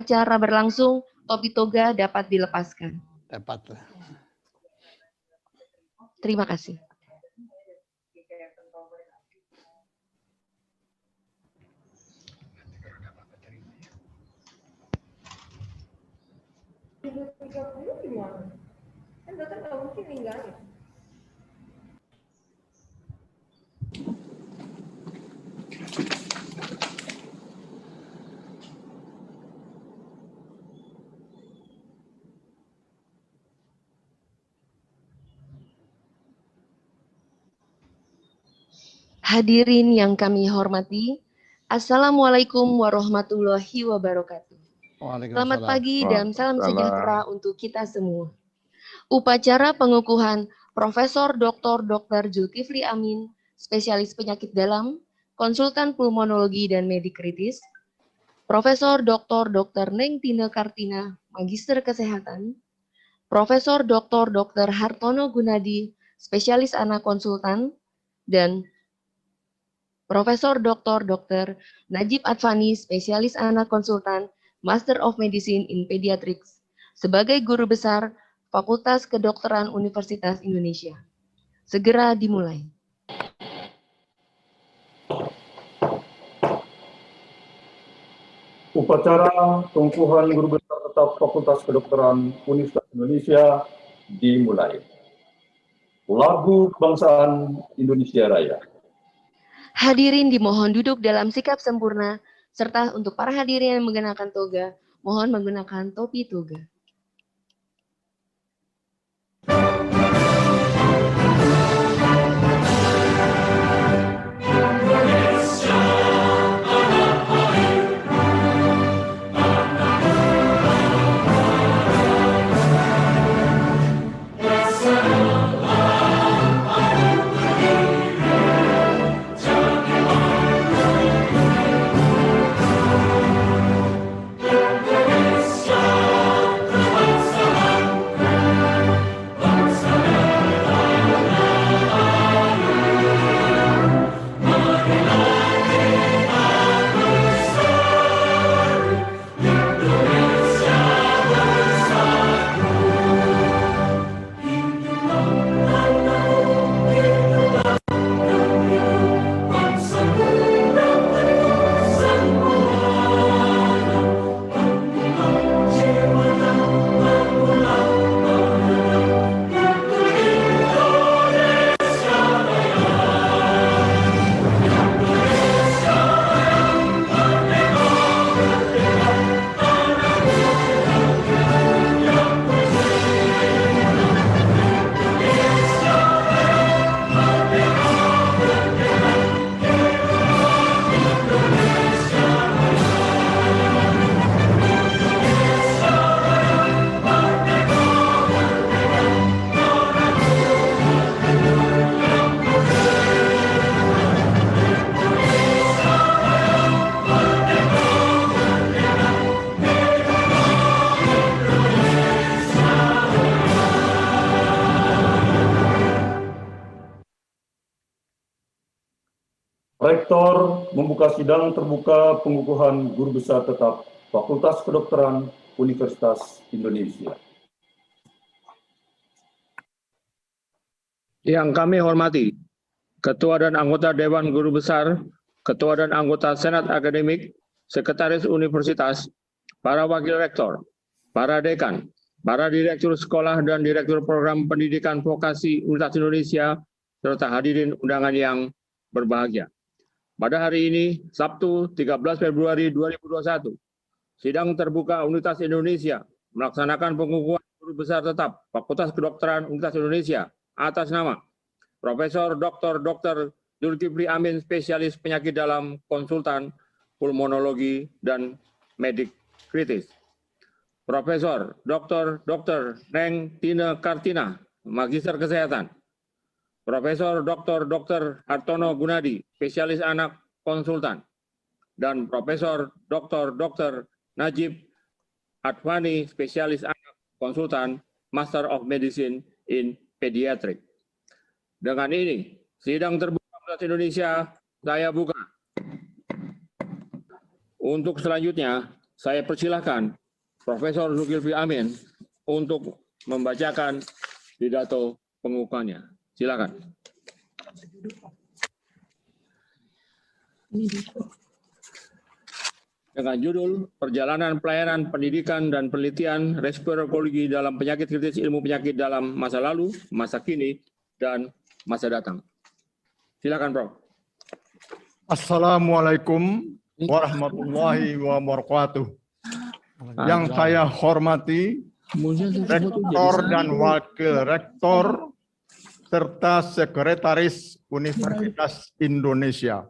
acara berlangsung, topi toga dapat dilepaskan. Dapat. Terima kasih. Hadirin yang kami hormati, Assalamualaikum warahmatullahi wabarakatuh. Selamat pagi dan salam sejahtera untuk kita semua. Upacara pengukuhan Profesor Dr. Zulkifli Amin, spesialis penyakit dalam, konsultan pulmonologi dan medik kritis, Profesor Dr. Neng Tina Kartina, magister kesehatan, Profesor Dr. Hartono Gunadi, spesialis anak konsultan, dan Profesor Dr. Najib Advani, spesialis anak konsultan, Master of Medicine in Pediatrics, sebagai guru besar Fakultas Kedokteran Universitas Indonesia. Segera dimulai. Upacara pengukuhan guru besar tetap Fakultas Kedokteran Universitas Indonesia dimulai. Lagu Kebangsaan Indonesia Raya. Hadirin dimohon duduk dalam sikap sempurna, serta untuk para hadirin yang mengenakan toga, mohon menggunakan topi toga. Rektor membuka sidang terbuka pengukuhan guru besar tetap Fakultas Kedokteran Universitas Indonesia. Yang kami hormati, Ketua dan anggota Dewan Guru Besar, Ketua dan anggota Senat Akademik, Sekretaris Universitas, para Wakil Rektor, para Dekan, para Direktur Sekolah dan Direktur Program Pendidikan Vokasi Universitas Indonesia, serta hadirin undangan yang berbahagia. Pada hari ini, Sabtu 13 Februari 2021, Sidang Terbuka Universitas Indonesia melaksanakan pengukuhan guru besar tetap Fakultas Kedokteran Universitas Indonesia atas nama Profesor Dr. Zulkifli Amin, spesialis penyakit dalam, konsultan pulmonologi dan medik kritis. Profesor Dr. Neng Tina Kartina, magister kesehatan. Profesor Dr. Hartono Gunadi, spesialis anak konsultan, dan Profesor Dr. Najib Advani, spesialis anak konsultan, Master of Medicine in Pediatrics. Dengan ini, sidang terbuka Universitas Indonesia saya buka. Untuk selanjutnya, saya persilahkan Profesor Zulkifli Amin untuk membacakan pidato pengukuhannya. Silakan. Dengan judul Perjalanan Pelayanan Pendidikan dan Penelitian Respirologi dalam Penyakit Kritis Ilmu Penyakit dalam Masa Lalu, Masa Kini, dan Masa Datang. Silakan, Prof. Assalamualaikum warahmatullahi wabarakatuh. Yang saya hormati Rektor dan Wakil Rektor serta Sekretaris Universitas Indonesia.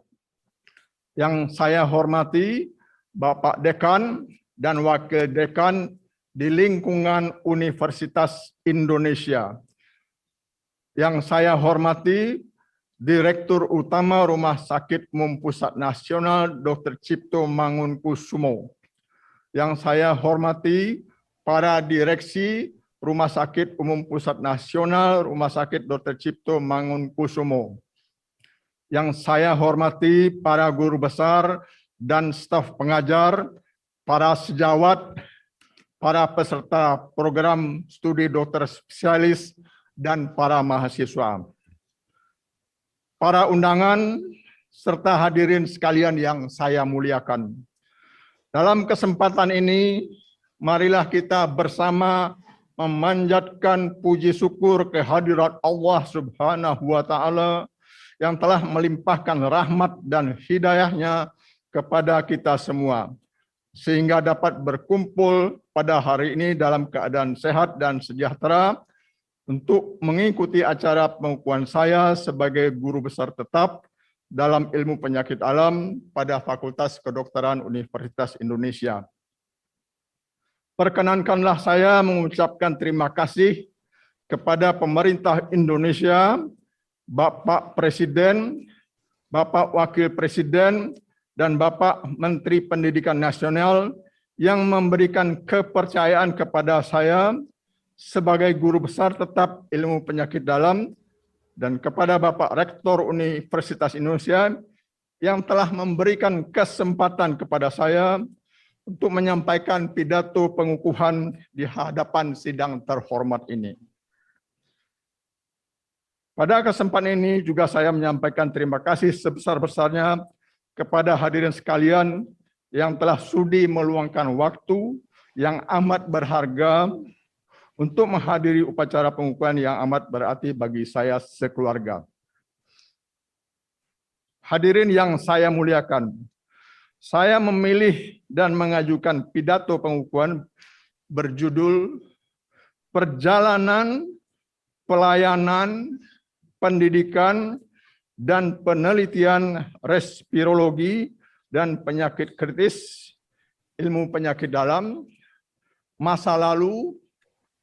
Yang saya hormati Bapak Dekan dan Wakil Dekan di lingkungan Universitas Indonesia. Yang saya hormati Direktur Utama Rumah Sakit Umum Pusat Nasional Dr. Cipto Mangunkusumo. Yang saya hormati para direksi Rumah Sakit Umum Pusat Nasional Rumah Sakit Dr. Cipto Mangunkusumo. Yang saya hormati para guru besar dan staf pengajar, para sejawat, para peserta program studi dokter spesialis, dan para mahasiswa. Para undangan, serta hadirin sekalian yang saya muliakan. Dalam kesempatan ini, marilah kita bersama memanjatkan puji syukur kehadirat Allah Subhanahu wa Ta'ala yang telah melimpahkan rahmat dan hidayahnya kepada kita semua, sehingga dapat berkumpul pada hari ini dalam keadaan sehat dan sejahtera untuk mengikuti acara pengukuhan saya sebagai guru besar tetap dalam ilmu penyakit alam pada Fakultas Kedokteran Universitas Indonesia. Perkenankanlah saya mengucapkan terima kasih kepada pemerintah Indonesia, Bapak Presiden, Bapak Wakil Presiden, dan Bapak Menteri Pendidikan Nasional yang memberikan kepercayaan kepada saya sebagai guru besar tetap ilmu penyakit dalam, dan kepada Bapak Rektor Universitas Indonesia yang telah memberikan kesempatan kepada saya untuk menyampaikan pidato pengukuhan di hadapan sidang terhormat ini. Pada kesempatan ini juga saya menyampaikan terima kasih sebesar-besarnya kepada hadirin sekalian yang telah sudi meluangkan waktu yang amat berharga untuk menghadiri upacara pengukuhan yang amat berarti bagi saya sekeluarga. Hadirin yang saya muliakan, saya memilih dan mengajukan pidato pengukuhan berjudul Perjalanan Pelayanan Pendidikan dan Penelitian Respirologi dan Penyakit Kritis Ilmu Penyakit Dalam, Masa Lalu,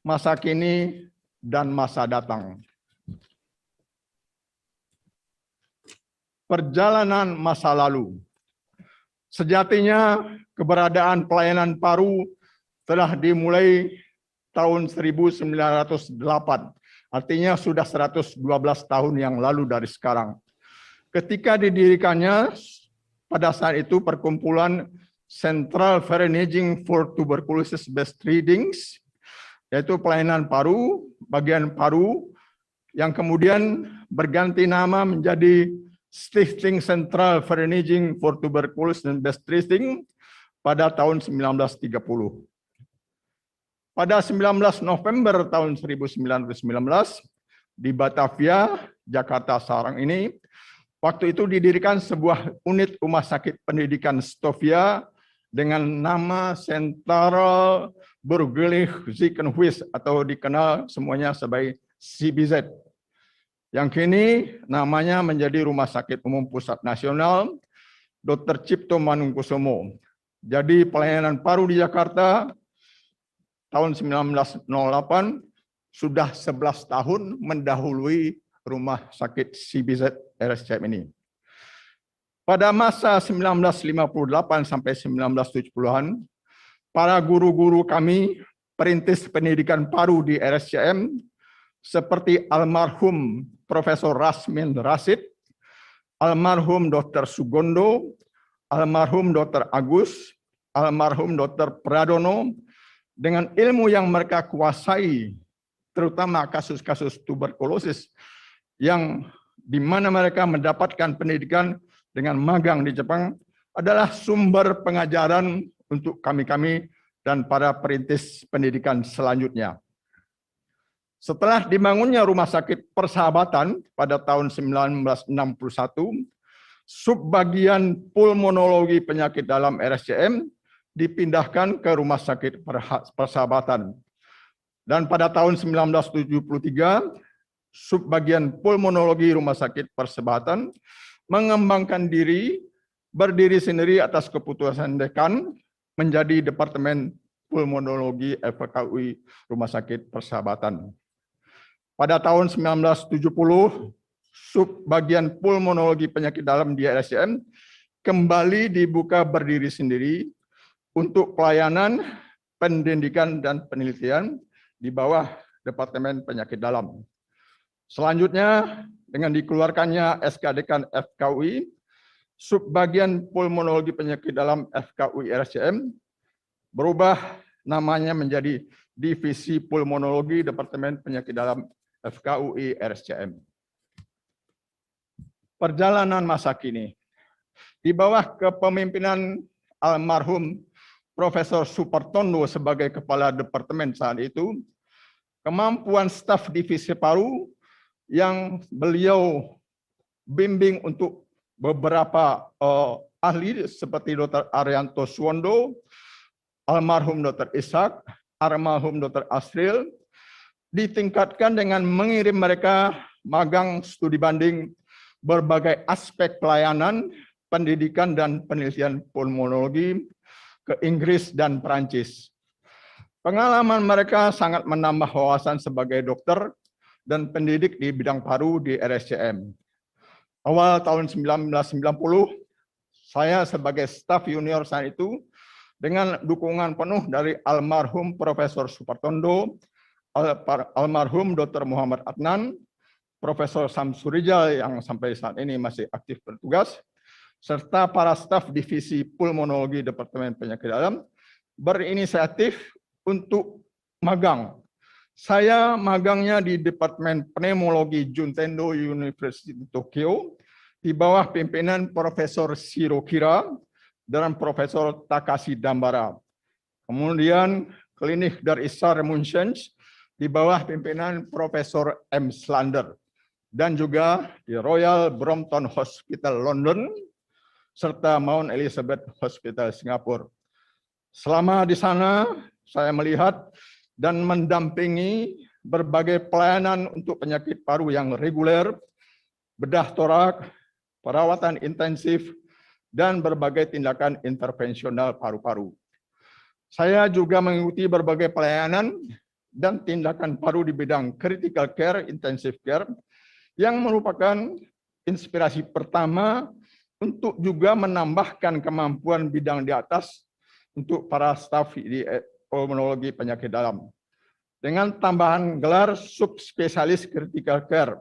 Masa Kini, dan Masa Datang. Perjalanan masa lalu. Sejatinya keberadaan pelayanan paru telah dimulai tahun 1908. Artinya sudah 112 tahun yang lalu dari sekarang. Ketika didirikannya, pada saat itu perkumpulan Central Pharynging for Tuberculosis Based Readings, yaitu pelayanan paru, bagian paru, yang kemudian berganti nama menjadi Stichting Central Pharynging for Tuberculosis Based Reading pada tahun 1930. Pada 19 November tahun 1919 di Batavia, Jakarta sekarang ini, waktu itu didirikan sebuah unit rumah sakit pendidikan Stovia dengan nama Central Burgerlich Ziekenhuis atau dikenal semuanya sebagai CBZ. Yang kini namanya menjadi Rumah Sakit Umum Pusat Nasional Dr. Cipto Mangunkusumo. Jadi pelayanan paru di Jakarta tahun 1908 sudah 11 tahun mendahului Rumah Sakit CBZ RSCM ini. Pada masa 1958 sampai 1970-an, para guru-guru kami perintis pendidikan paru di RSCM seperti almarhum Profesor Rasmin Rasid, almarhum Dr. Sugondo, almarhum Dr. Agus, almarhum Dr. Pradono dengan ilmu yang mereka kuasai, terutama kasus-kasus tuberkulosis yang di mana mereka mendapatkan pendidikan dengan magang di Jepang, adalah sumber pengajaran untuk kami-kami dan para perintis pendidikan selanjutnya. Setelah dibangunnya Rumah Sakit Persahabatan pada tahun 1961, subbagian pulmonologi penyakit dalam RSCM dipindahkan ke Rumah Sakit Persahabatan. Dan pada tahun 1973, subbagian pulmonologi Rumah Sakit Persahabatan mengembangkan diri, berdiri sendiri atas keputusan dekan, menjadi Departemen Pulmonologi FKUI Rumah Sakit Persahabatan. Pada tahun 1970, subbagian pulmonologi penyakit dalam di RSCM kembali dibuka berdiri sendiri untuk pelayanan, pendidikan, dan penelitian di bawah Departemen Penyakit Dalam. Selanjutnya, dengan dikeluarkannya SK Dekan FKUI, subbagian pulmonologi penyakit dalam FKUI RSCM berubah namanya menjadi Divisi Pulmonologi Departemen Penyakit Dalam FKUI RSCM. Perjalanan masa kini. Di bawah kepemimpinan almarhum Profesor Supartondo sebagai Kepala Departemen saat itu, kemampuan staf divisi paru yang beliau bimbing untuk beberapa ahli seperti Dr. Arianto Suwondo, almarhum Dr. Ishak, almarhum Dr. Asril, ditingkatkan dengan mengirim mereka magang studi banding berbagai aspek pelayanan, pendidikan, dan penelitian pulmonologi ke Inggris dan Perancis. Pengalaman mereka sangat menambah wawasan sebagai dokter dan pendidik di bidang paru di RSCM. Awal tahun 1990, saya sebagai staf junior saat itu, dengan dukungan penuh dari almarhum Profesor Supartondo, almarhum Dr. Muhammad Adnan, Profesor Samsurijal yang sampai saat ini masih aktif bertugas, serta para staf divisi pulmonologi Departemen Penyakit Dalam, berinisiatif untuk magang. Saya magangnya di Departemen Pneumologi Juntendo University Tokyo di bawah pimpinan Profesor Shiro Kira dan Profesor Takashi Dambara. Kemudian klinik Dar-es-Salaam Munchen di bawah pimpinan Profesor M. Slander, dan juga di Royal Brompton Hospital London, serta Mount Elizabeth Hospital Singapura. Selama di sana, saya melihat dan mendampingi berbagai pelayanan untuk penyakit paru yang reguler, bedah torak, perawatan intensif, dan berbagai tindakan intervensional paru-paru. Saya juga mengikuti berbagai pelayanan dan tindakan paru di bidang critical care, intensive care, yang merupakan inspirasi pertama untuk juga menambahkan kemampuan bidang di atas untuk para staf di pulmonologi penyakit dalam, dengan tambahan gelar subspesialis critical care.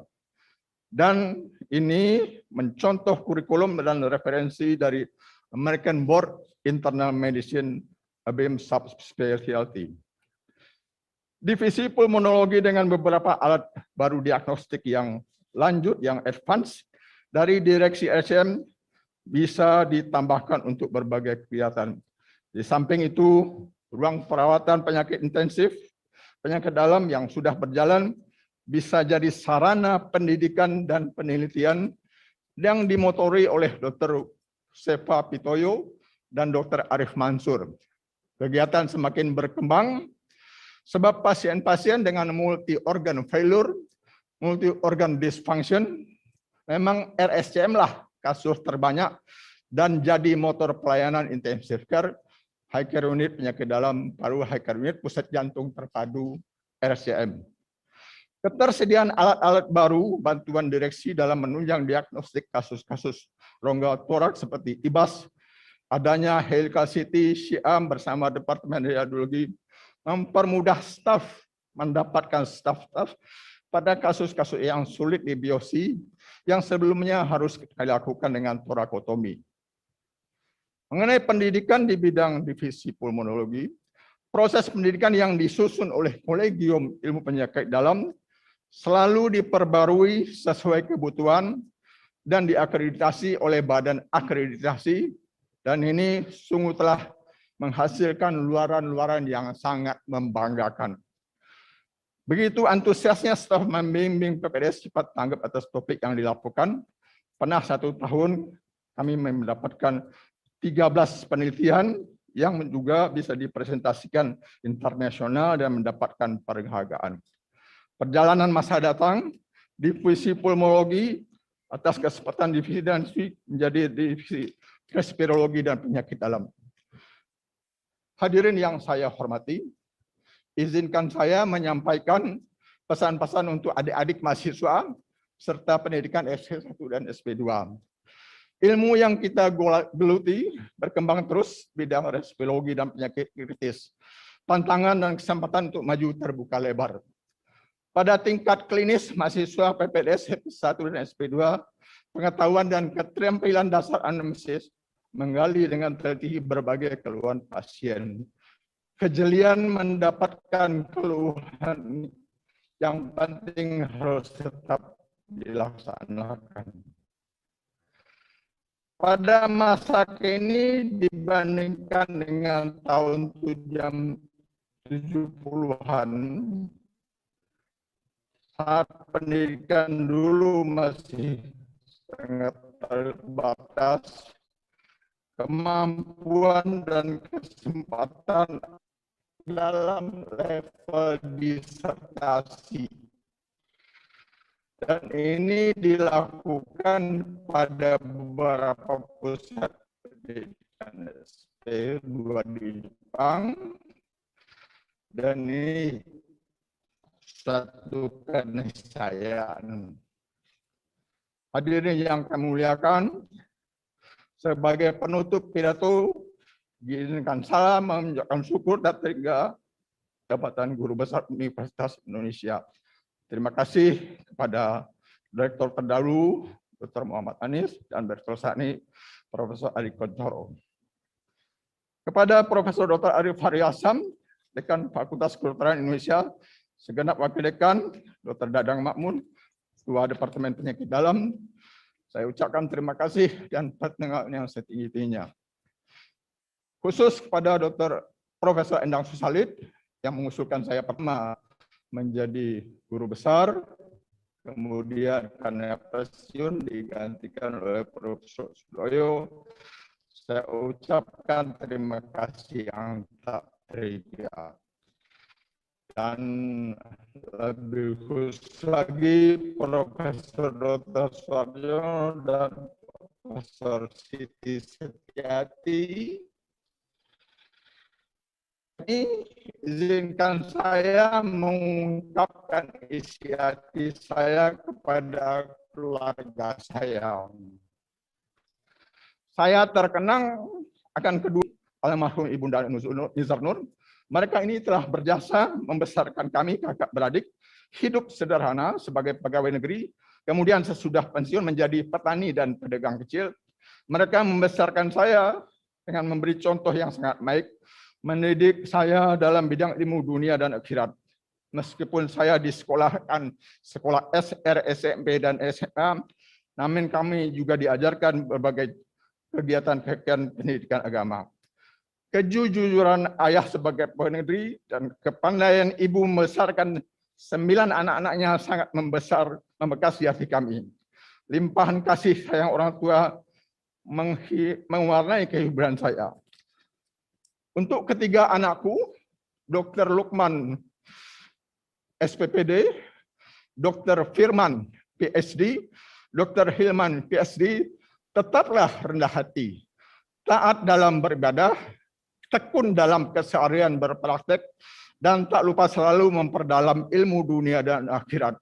Dan ini mencontoh kurikulum dan referensi dari American Board Internal Medicine ABM Subspecialty. Divisi pulmonologi dengan beberapa alat baru diagnostik yang lanjut, yang advance, dari direksi RSCM bisa ditambahkan untuk berbagai kegiatan. Di samping itu, ruang perawatan penyakit intensif, penyakit dalam yang sudah berjalan, bisa jadi sarana pendidikan dan penelitian yang dimotori oleh Dr. Sepa Pitoyo dan Dr. Arif Mansur. Kegiatan semakin berkembang, sebab pasien-pasien dengan multi-organ failure, multi-organ dysfunction, memang RSCM lah kasus terbanyak dan jadi motor pelayanan intensive care, high care unit penyakit dalam paru, high care unit pusat jantung terpadu RSCM. Ketersediaan alat-alat baru, bantuan direksi dalam menunjang diagnostik kasus-kasus rongga toraks seperti IBAS, adanya helical CT, Syiam bersama Departemen Radiologi, mempermudah staf mendapatkan staf pada kasus-kasus yang sulit di biopsi yang sebelumnya harus dilakukan dengan torakotomi. Mengenai pendidikan di bidang divisi pulmonologi, proses pendidikan yang disusun oleh Kolegium Ilmu Penyakit Dalam selalu diperbarui sesuai kebutuhan dan diakreditasi oleh Badan Akreditasi, dan ini sungguh telah menghasilkan luaran-luaran yang sangat membanggakan. Begitu antusiasnya staf membimbing PPDS cepat tanggap atas topik yang dilaporkan. Pernah 1 tahun kami mendapatkan 13 penelitian yang juga bisa dipresentasikan internasional dan mendapatkan penghargaan. Perjalanan masa datang, divisi pulmonologi atas kesempatan divisi dan menjadi divisi respirologi dan penyakit dalam. Hadirin yang saya hormati, izinkan saya menyampaikan pesan-pesan untuk adik-adik mahasiswa serta pendidikan S1 dan SP2. Ilmu yang kita geluti berkembang terus bidang respirologi dan penyakit kritis. Tantangan dan kesempatan untuk maju terbuka lebar. Pada tingkat klinis mahasiswa PPDS SP1 dan SP2, pengetahuan dan keterampilan dasar anamnesis menggali dengan teliti berbagai keluhan pasien. Kejelian mendapatkan keluhan yang penting harus tetap dilaksanakan. Pada masa kini dibandingkan dengan tahun 70-an, saat pendidikan dulu masih sangat terbatas, kemampuan dan kesempatan dalam level disertasi. Dan ini dilakukan pada beberapa pusat pendidikan SP2 di Jepang. Dan ini satu keniscayaan. Hadirin yang kami muliakan, sebagai penutup pidato, izinkan saya mengucapkan syukur dan terima jabatan Guru Besar Universitas Indonesia. Terima kasih kepada Direktur terdahulu, Dr. Muhammad Anies, dan Direktur saat ini, Profesor Ari Kontoro. Kepada Profesor Dr. Arif Haryasam, Dekan Fakultas Kedokteran Indonesia, segenap Wakil Dekan, Dr. Dadang Makmun, Ketua Departemen Penyakit Dalam, saya ucapkan terima kasih dan pertengahan yang setinggi-tingginya. Khusus kepada Dr. Profesor Endang Susalid, yang mengusulkan saya pertama menjadi guru besar, kemudian karena pensiun digantikan oleh Profesor Sudoyo. Saya ucapkan terima kasih yang tak terhingga. Dan lebih khusus lagi Profesor Dr. Suwarjo dan Profesor Siti Setiati. Izinkan saya mengungkapkan isi hati saya kepada keluarga saya. Saya terkenang akan kedua almarhum Ibunda Nizar Nur. Mereka ini telah berjasa membesarkan kami kakak beradik, hidup sederhana sebagai pegawai negeri, kemudian sesudah pensiun menjadi petani dan pedagang kecil. Mereka membesarkan saya dengan memberi contoh yang sangat baik, mendidik saya dalam bidang ilmu dunia dan akhirat. Meskipun saya disekolahkan sekolah SR, SMP, dan SMA, namun kami juga diajarkan berbagai kegiatan-kegiatan pendidikan agama. Kejujuran ayah sebagai pegawai negeri dan kepandaian ibu membesarkan 9 anak-anaknya sangat membekas di hati kami. Limpahan kasih sayang orang tua mewarnai kehidupan saya. Untuk ketiga anakku, Dr. Lukman SPPD, Dr. Firman PhD, Dr. Hilman PhD, tetaplah rendah hati, taat dalam beribadah, tekun dalam keseharian berpraktek, dan tak lupa selalu memperdalam ilmu dunia dan akhirat.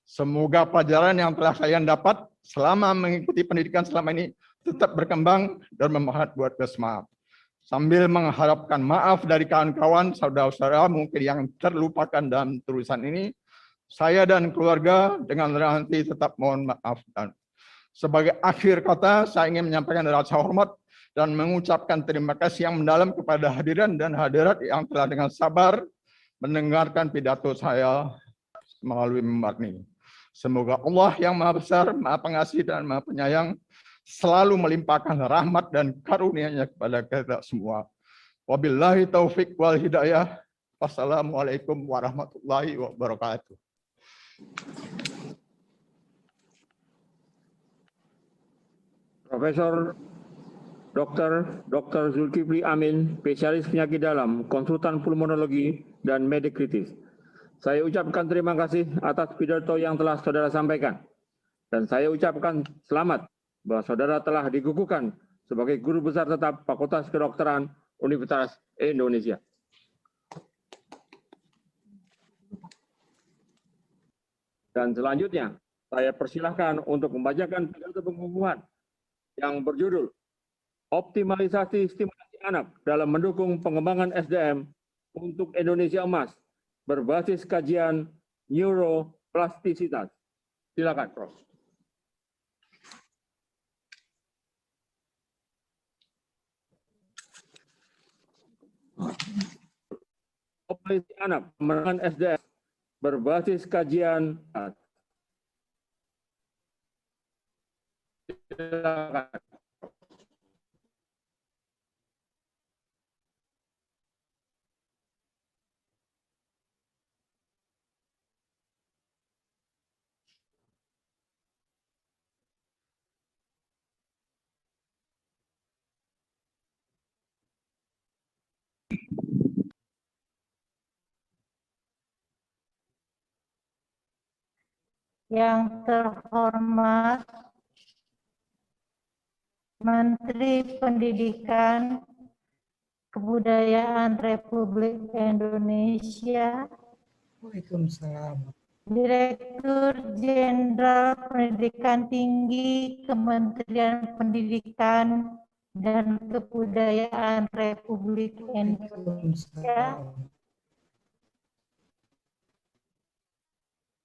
Semoga pelajaran yang telah kalian dapat selama mengikuti pendidikan selama ini tetap berkembang dan bermanfaat buat bersama. Sambil mengharapkan maaf dari kawan-kawan, saudara-saudara mungkin yang terlupakan dalam tulisan ini, saya dan keluarga dengan rendah hati tetap mohon maaf. Dan sebagai akhir kata, saya ingin menyampaikan rasa hormat dan mengucapkan terima kasih yang mendalam kepada hadirin dan hadirat yang telah dengan sabar mendengarkan pidato saya melalui mimbar ini. Semoga Allah yang Maha Besar, Maha Pengasih, dan Maha Penyayang selalu melimpahkan rahmat dan karunia-Nya kepada kita semua. Wabillahi taufik wal hidayah. Wassalamualaikum warahmatullahi wabarakatuh. Profesor Dr. Zulkifli Amin, spesialis penyakit dalam, konsultan pulmonologi dan medik kritis. Saya ucapkan terima kasih atas pidato yang telah saudara sampaikan. Dan saya ucapkan selamat bahwa saudara telah dikukuhkan sebagai guru besar tetap Fakultas Kedokteran Universitas Indonesia. Dan selanjutnya, saya persilahkan untuk membacakan pidato pengukuhan yang berjudul Optimalisasi Stimulasi Anak dalam Mendukung Pengembangan SDM untuk Indonesia Emas berbasis kajian neuroplastisitas. Silakan, Prof. Optimalisasi Anak Pengembangan SDM berbasis kajian. Silakan. Yang terhormat Menteri Pendidikan Kebudayaan Republik Indonesia, Waalaikumsalam. Direktur Jenderal Pendidikan Tinggi Kementerian Pendidikan dan Kebudayaan Republik Indonesia,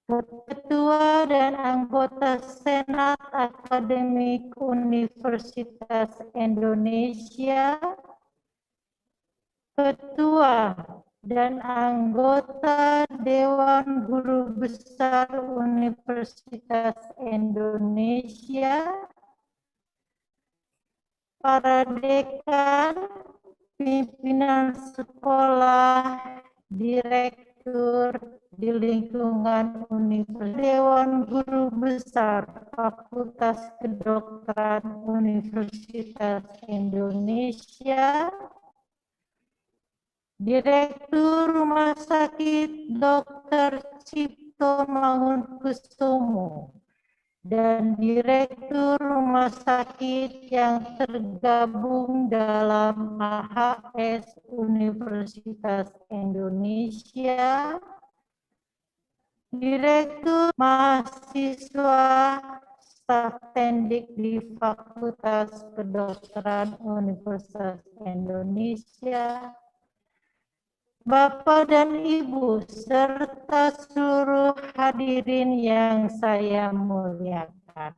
Ketua dan anggota Senat Akademik Universitas Indonesia, Ketua dan anggota Dewan Guru Besar Universitas Indonesia, para dekan, pimpinan sekolah, direktur di lingkungan Universitas, Dewan Guru Besar Fakultas Kedokteran Universitas Indonesia, Direktur Rumah Sakit Dr. Cipto Mangunkusumo, dan Direktur Rumah Sakit yang tergabung dalam AHS Universitas Indonesia, Direktur Mahasiswa Staf Pendik di Fakultas Kedokteran Universitas Indonesia, Bapak dan Ibu, serta seluruh hadirin yang saya muliakan.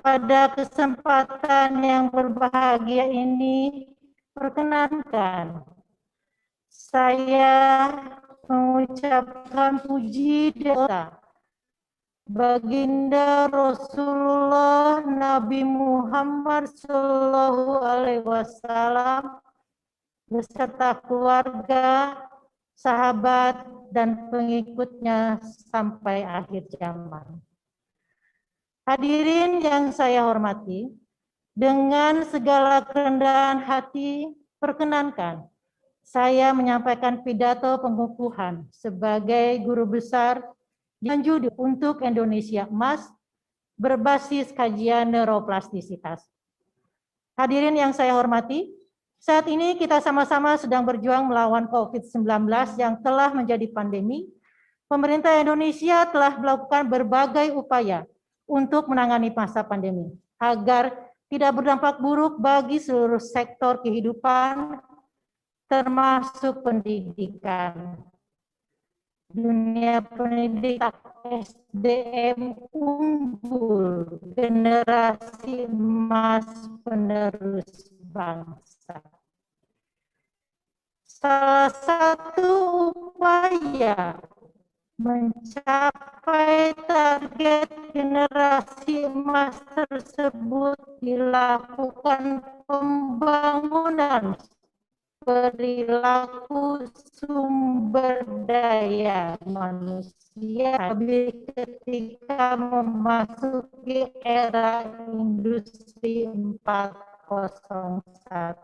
Pada kesempatan yang berbahagia ini, perkenankan saya mengucapkan puji doa Baginda Rasulullah Nabi Muhammad Sallallahu Alaihi Wasallam beserta keluarga, sahabat, dan pengikutnya sampai akhir zaman. Hadirin yang saya hormati, dengan segala kerendahan hati, perkenankan saya menyampaikan pidato pengukuhan sebagai guru besar dengan judul Untuk Indonesia Emas berbasis kajian neuroplastisitas. Hadirin yang saya hormati, saat ini kita sama-sama sedang berjuang melawan COVID-19 yang telah menjadi pandemi. Pemerintah Indonesia telah melakukan berbagai upaya untuk menangani masa pandemi agar tidak berdampak buruk bagi seluruh sektor kehidupan, termasuk pendidikan. dunia pendidikan SDM unggul, generasi emas penerus bangsa. Salah satu upaya mencapai target generasi emas tersebut dilakukan pembangunan perilaku sumber daya manusia ketika memasuki era industri 4.0.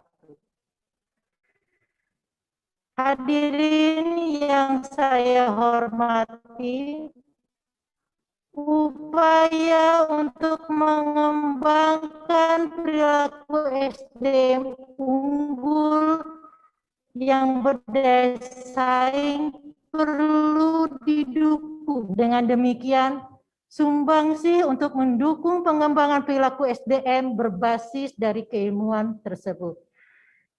Hadirin yang saya hormati, upaya untuk mengembangkan perilaku SDM unggul yang berdaya saing perlu didukung. Dengan demikian, sumbangsi untuk mendukung pengembangan perilaku SDM berbasis dari keilmuan tersebut.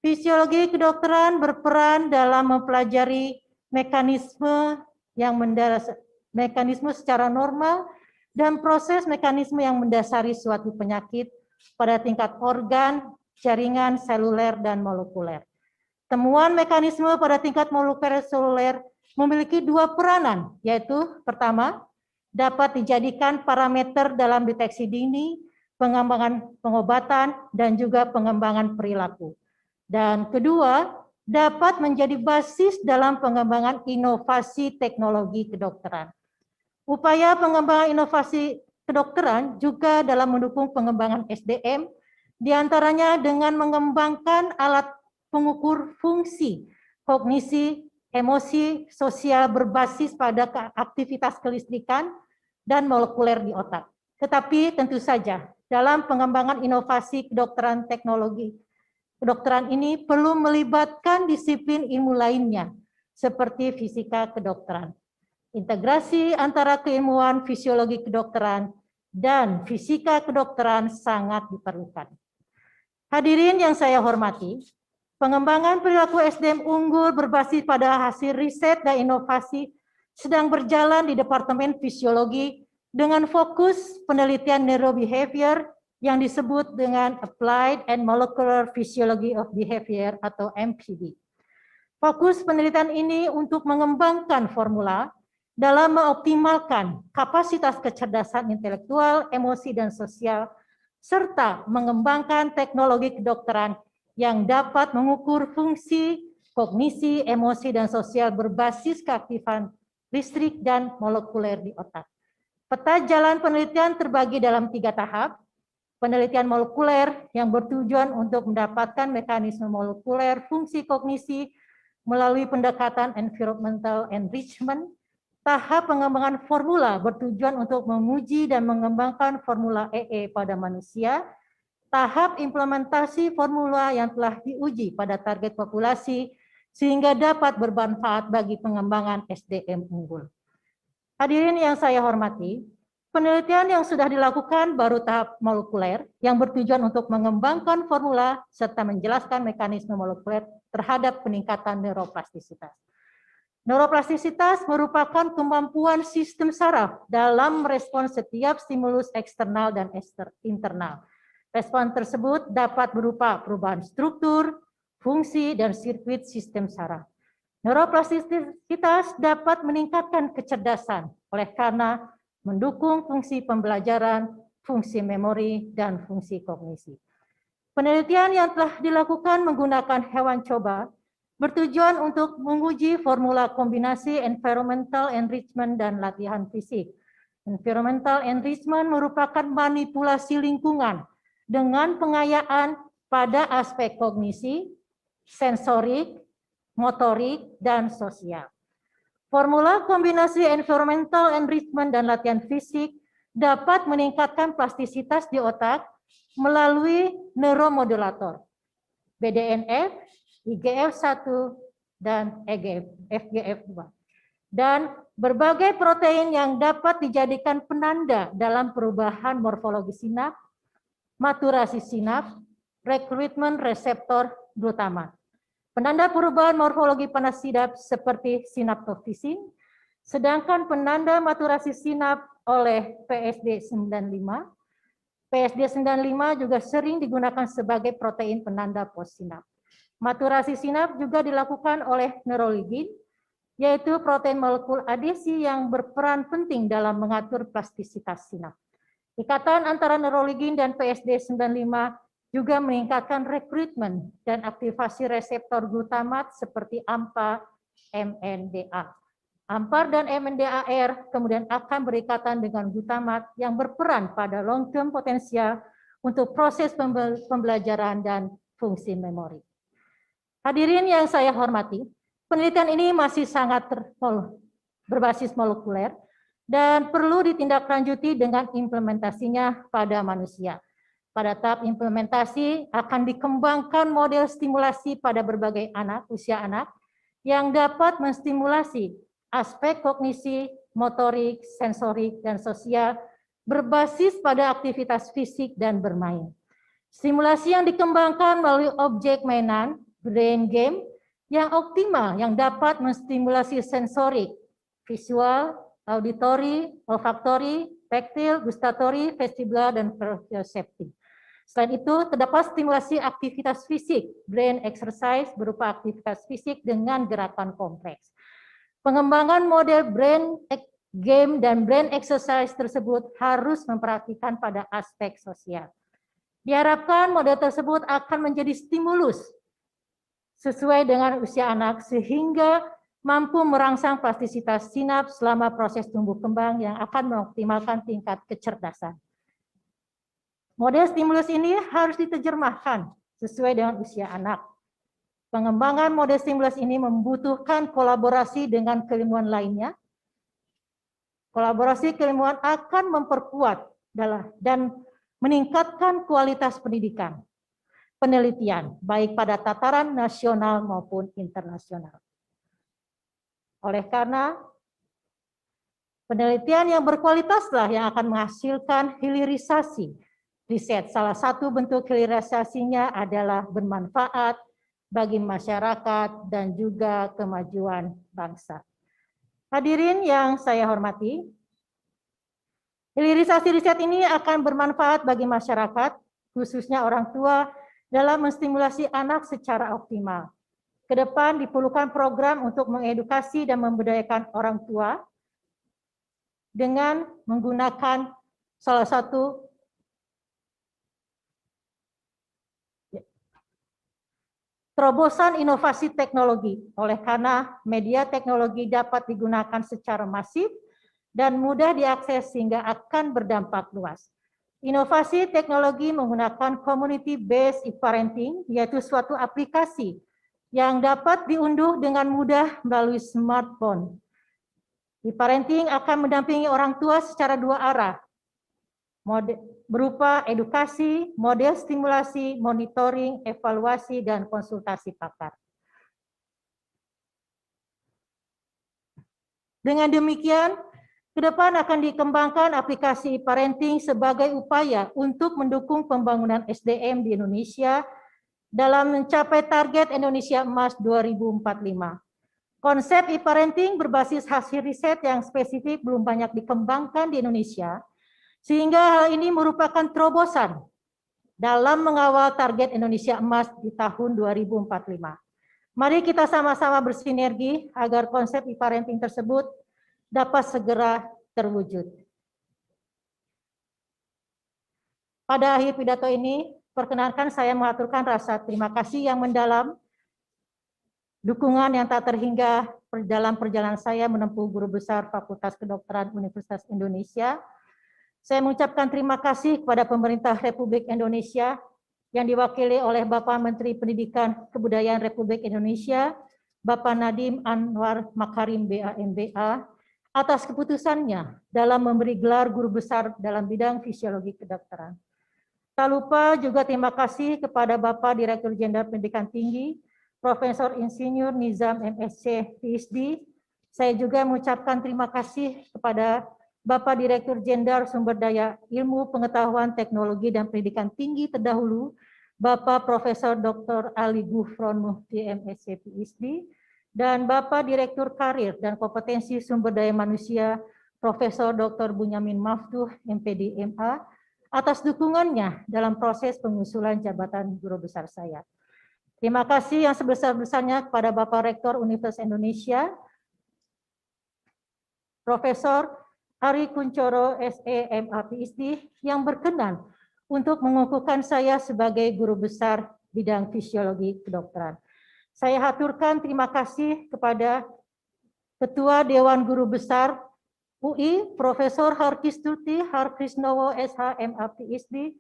Fisiologi kedokteran berperan dalam mempelajari mekanisme secara normal dan proses mekanisme yang mendasari suatu penyakit pada tingkat organ, jaringan, seluler, dan molekuler. Temuan mekanisme pada tingkat molekuler seluler memiliki dua peranan, yaitu pertama, dapat dijadikan parameter dalam deteksi dini, pengembangan pengobatan, dan juga pengembangan perilaku. Dan kedua, dapat menjadi basis dalam pengembangan inovasi teknologi kedokteran. Upaya pengembangan inovasi kedokteran juga dalam mendukung pengembangan SDM, diantaranya dengan mengembangkan alat pengukur fungsi, kognisi, emosi, sosial berbasis pada aktivitas kelistrikan dan molekuler di otak. Tetapi tentu saja, dalam pengembangan inovasi kedokteran teknologi kedokteran ini perlu melibatkan disiplin ilmu lainnya, seperti fisika kedokteran. Integrasi antara keilmuan fisiologi kedokteran dan fisika kedokteran sangat diperlukan. Hadirin yang saya hormati, pengembangan perilaku SDM unggul berbasis pada hasil riset dan inovasi sedang berjalan di Departemen Fisiologi dengan fokus penelitian neurobehavior yang disebut dengan Applied and Molecular Physiology of Behavior atau MPB. Fokus penelitian ini untuk mengembangkan formula dalam mengoptimalkan kapasitas kecerdasan intelektual, emosi, dan sosial, serta mengembangkan teknologi kedokteran yang dapat mengukur fungsi, kognisi, emosi, dan sosial berbasis keaktifan listrik dan molekuler di otak. Peta jalan penelitian terbagi dalam 3 tahap. Penelitian molekuler yang bertujuan untuk mendapatkan mekanisme molekuler fungsi kognisi melalui pendekatan environmental enrichment. Tahap pengembangan formula bertujuan untuk menguji dan mengembangkan formula EE pada manusia. Tahap implementasi formula yang telah diuji pada target populasi sehingga dapat bermanfaat bagi pengembangan SDM unggul. Hadirin yang saya hormati, penelitian yang sudah dilakukan baru tahap molekuler yang bertujuan untuk mengembangkan formula serta menjelaskan mekanisme molekuler terhadap peningkatan neuroplastisitas. Neuroplastisitas merupakan kemampuan sistem saraf dalam merespons setiap stimulus eksternal dan internal. Respons tersebut dapat berupa perubahan struktur, fungsi, dan sirkuit sistem saraf. Neuroplastisitas dapat meningkatkan kecerdasan oleh karena mendukung fungsi pembelajaran, fungsi memori, dan fungsi kognisi. Penelitian yang telah dilakukan menggunakan hewan coba bertujuan untuk menguji formula kombinasi environmental enrichment dan latihan fisik. Environmental enrichment merupakan manipulasi lingkungan dengan pengayaan pada aspek kognisi, sensorik, motorik, dan sosial. Formula kombinasi environmental enrichment dan latihan fisik dapat meningkatkan plastisitas di otak melalui neuromodulator, BDNF, IGF-1, dan FGF2. Dan berbagai protein yang dapat dijadikan penanda dalam perubahan morfologi sinap, maturasi sinap, rekrutmen reseptor glutamat. Penanda perubahan morfologi pada sinap seperti sinaptofisin, Sedangkan penanda maturasi sinap oleh PSD 95, PSD 95 juga sering digunakan sebagai protein penanda postsinap. Maturasi sinap juga dilakukan oleh neuroligin, yaitu protein molekul adesi yang berperan penting dalam mengatur plastisitas sinap. Ikatan antara neuroligin dan PSD 95 juga meningkatkan rekrutmen dan aktivasi reseptor glutamat seperti AMPA, MNDA. AMPAR dan MNDAR kemudian akan berikatan dengan glutamat yang berperan pada long-term potensial untuk proses pembelajaran dan fungsi memori. Hadirin yang saya hormati, penelitian ini masih sangat berbasis molekuler dan perlu ditindaklanjuti dengan implementasinya pada manusia. Pada tahap implementasi akan dikembangkan model stimulasi pada berbagai usia anak yang dapat menstimulasi aspek kognisi, motorik, sensorik, dan sosial berbasis pada aktivitas fisik dan bermain. Stimulasi yang dikembangkan melalui objek mainan, brain game, yang optimal yang dapat menstimulasi sensorik, visual, auditory, olfaktori, taktil, gustatori, vestibular, dan proprioceptif. Selain itu, terdapat stimulasi aktivitas fisik, brain exercise berupa aktivitas fisik dengan gerakan kompleks. Pengembangan model brain game dan brain exercise tersebut harus memperhatikan pada aspek sosial. Diharapkan model tersebut akan menjadi stimulus sesuai dengan usia anak sehingga mampu merangsang plastisitas sinap selama proses tumbuh kembang yang akan mengoptimalkan tingkat kecerdasan. Model stimulus ini harus diterjemahkan sesuai dengan usia anak. Pengembangan model stimulus ini membutuhkan kolaborasi dengan keilmuan lainnya. Kolaborasi keilmuan akan memperkuat dan meningkatkan kualitas pendidikan, penelitian, baik pada tataran nasional maupun internasional. Oleh karena penelitian yang berkualitaslah yang akan menghasilkan hilirisasi riset. Salah satu bentuk hilirisasinya adalah bermanfaat bagi masyarakat dan juga kemajuan bangsa. Hadirin yang saya hormati, hilirisasi riset ini akan bermanfaat bagi masyarakat, khususnya orang tua, dalam menstimulasi anak secara optimal. Kedepan diperlukan program untuk mengedukasi dan memberdayakan orang tua dengan menggunakan salah satu terobosan inovasi teknologi. Oleh karena media teknologi dapat digunakan secara masif dan mudah diakses sehingga akan berdampak luas. Inovasi teknologi menggunakan community-based e-parenting, yaitu suatu aplikasi yang dapat diunduh dengan mudah melalui smartphone. E-parenting akan mendampingi orang tua secara dua arah, berupa edukasi, model stimulasi, monitoring, evaluasi, dan konsultasi pakar. Dengan demikian, ke depan akan dikembangkan aplikasi e-parenting sebagai upaya untuk mendukung pembangunan SDM di Indonesia dalam mencapai target Indonesia Emas 2045. Konsep e-parenting berbasis hasil riset yang spesifik belum banyak dikembangkan di Indonesia, sehingga hal ini merupakan terobosan dalam mengawal target Indonesia Emas di tahun 2045. Mari kita sama-sama bersinergi agar konsep e-parenting tersebut dapat segera terwujud. Pada akhir pidato ini, perkenankan saya mengaturkan rasa terima kasih yang mendalam, dukungan yang tak terhingga dalam perjalanan saya menempuh Guru Besar Fakultas Kedokteran Universitas Indonesia. Saya mengucapkan terima kasih kepada pemerintah Republik Indonesia yang diwakili oleh Bapak Menteri Pendidikan Kebudayaan Republik Indonesia, Bapak Nadiem Anwar Makarim BAMBA, atas keputusannya dalam memberi gelar Guru Besar dalam bidang fisiologi kedokteran. Tak lupa juga terima kasih kepada Bapak Direktur Jenderal Pendidikan Tinggi, Profesor Insinyur Nizam MSc PhD. Saya juga mengucapkan terima kasih kepada Bapak Direktur Jenderal Sumber Daya Ilmu Pengetahuan Teknologi dan Pendidikan Tinggi terdahulu, Bapak Profesor Dr. Ali Gufron Mufti MSc PhD, dan Bapak Direktur Karir dan Kompetensi Sumber Daya Manusia, Profesor Dr. Bunyamin Maftuh, MPD MA, atas dukungannya dalam proses pengusulan jabatan guru besar saya. Terima kasih yang sebesar-besarnya kepada Bapak Rektor Universitas Indonesia, Profesor Ari Kuncoro, SE, MA, PhD, yang berkenan untuk mengukuhkan saya sebagai guru besar bidang fisiologi kedokteran. Saya haturkan terima kasih kepada Ketua Dewan Guru Besar UI, Profesor Harkistuti Harkrisnowo, SH, MA, PhD,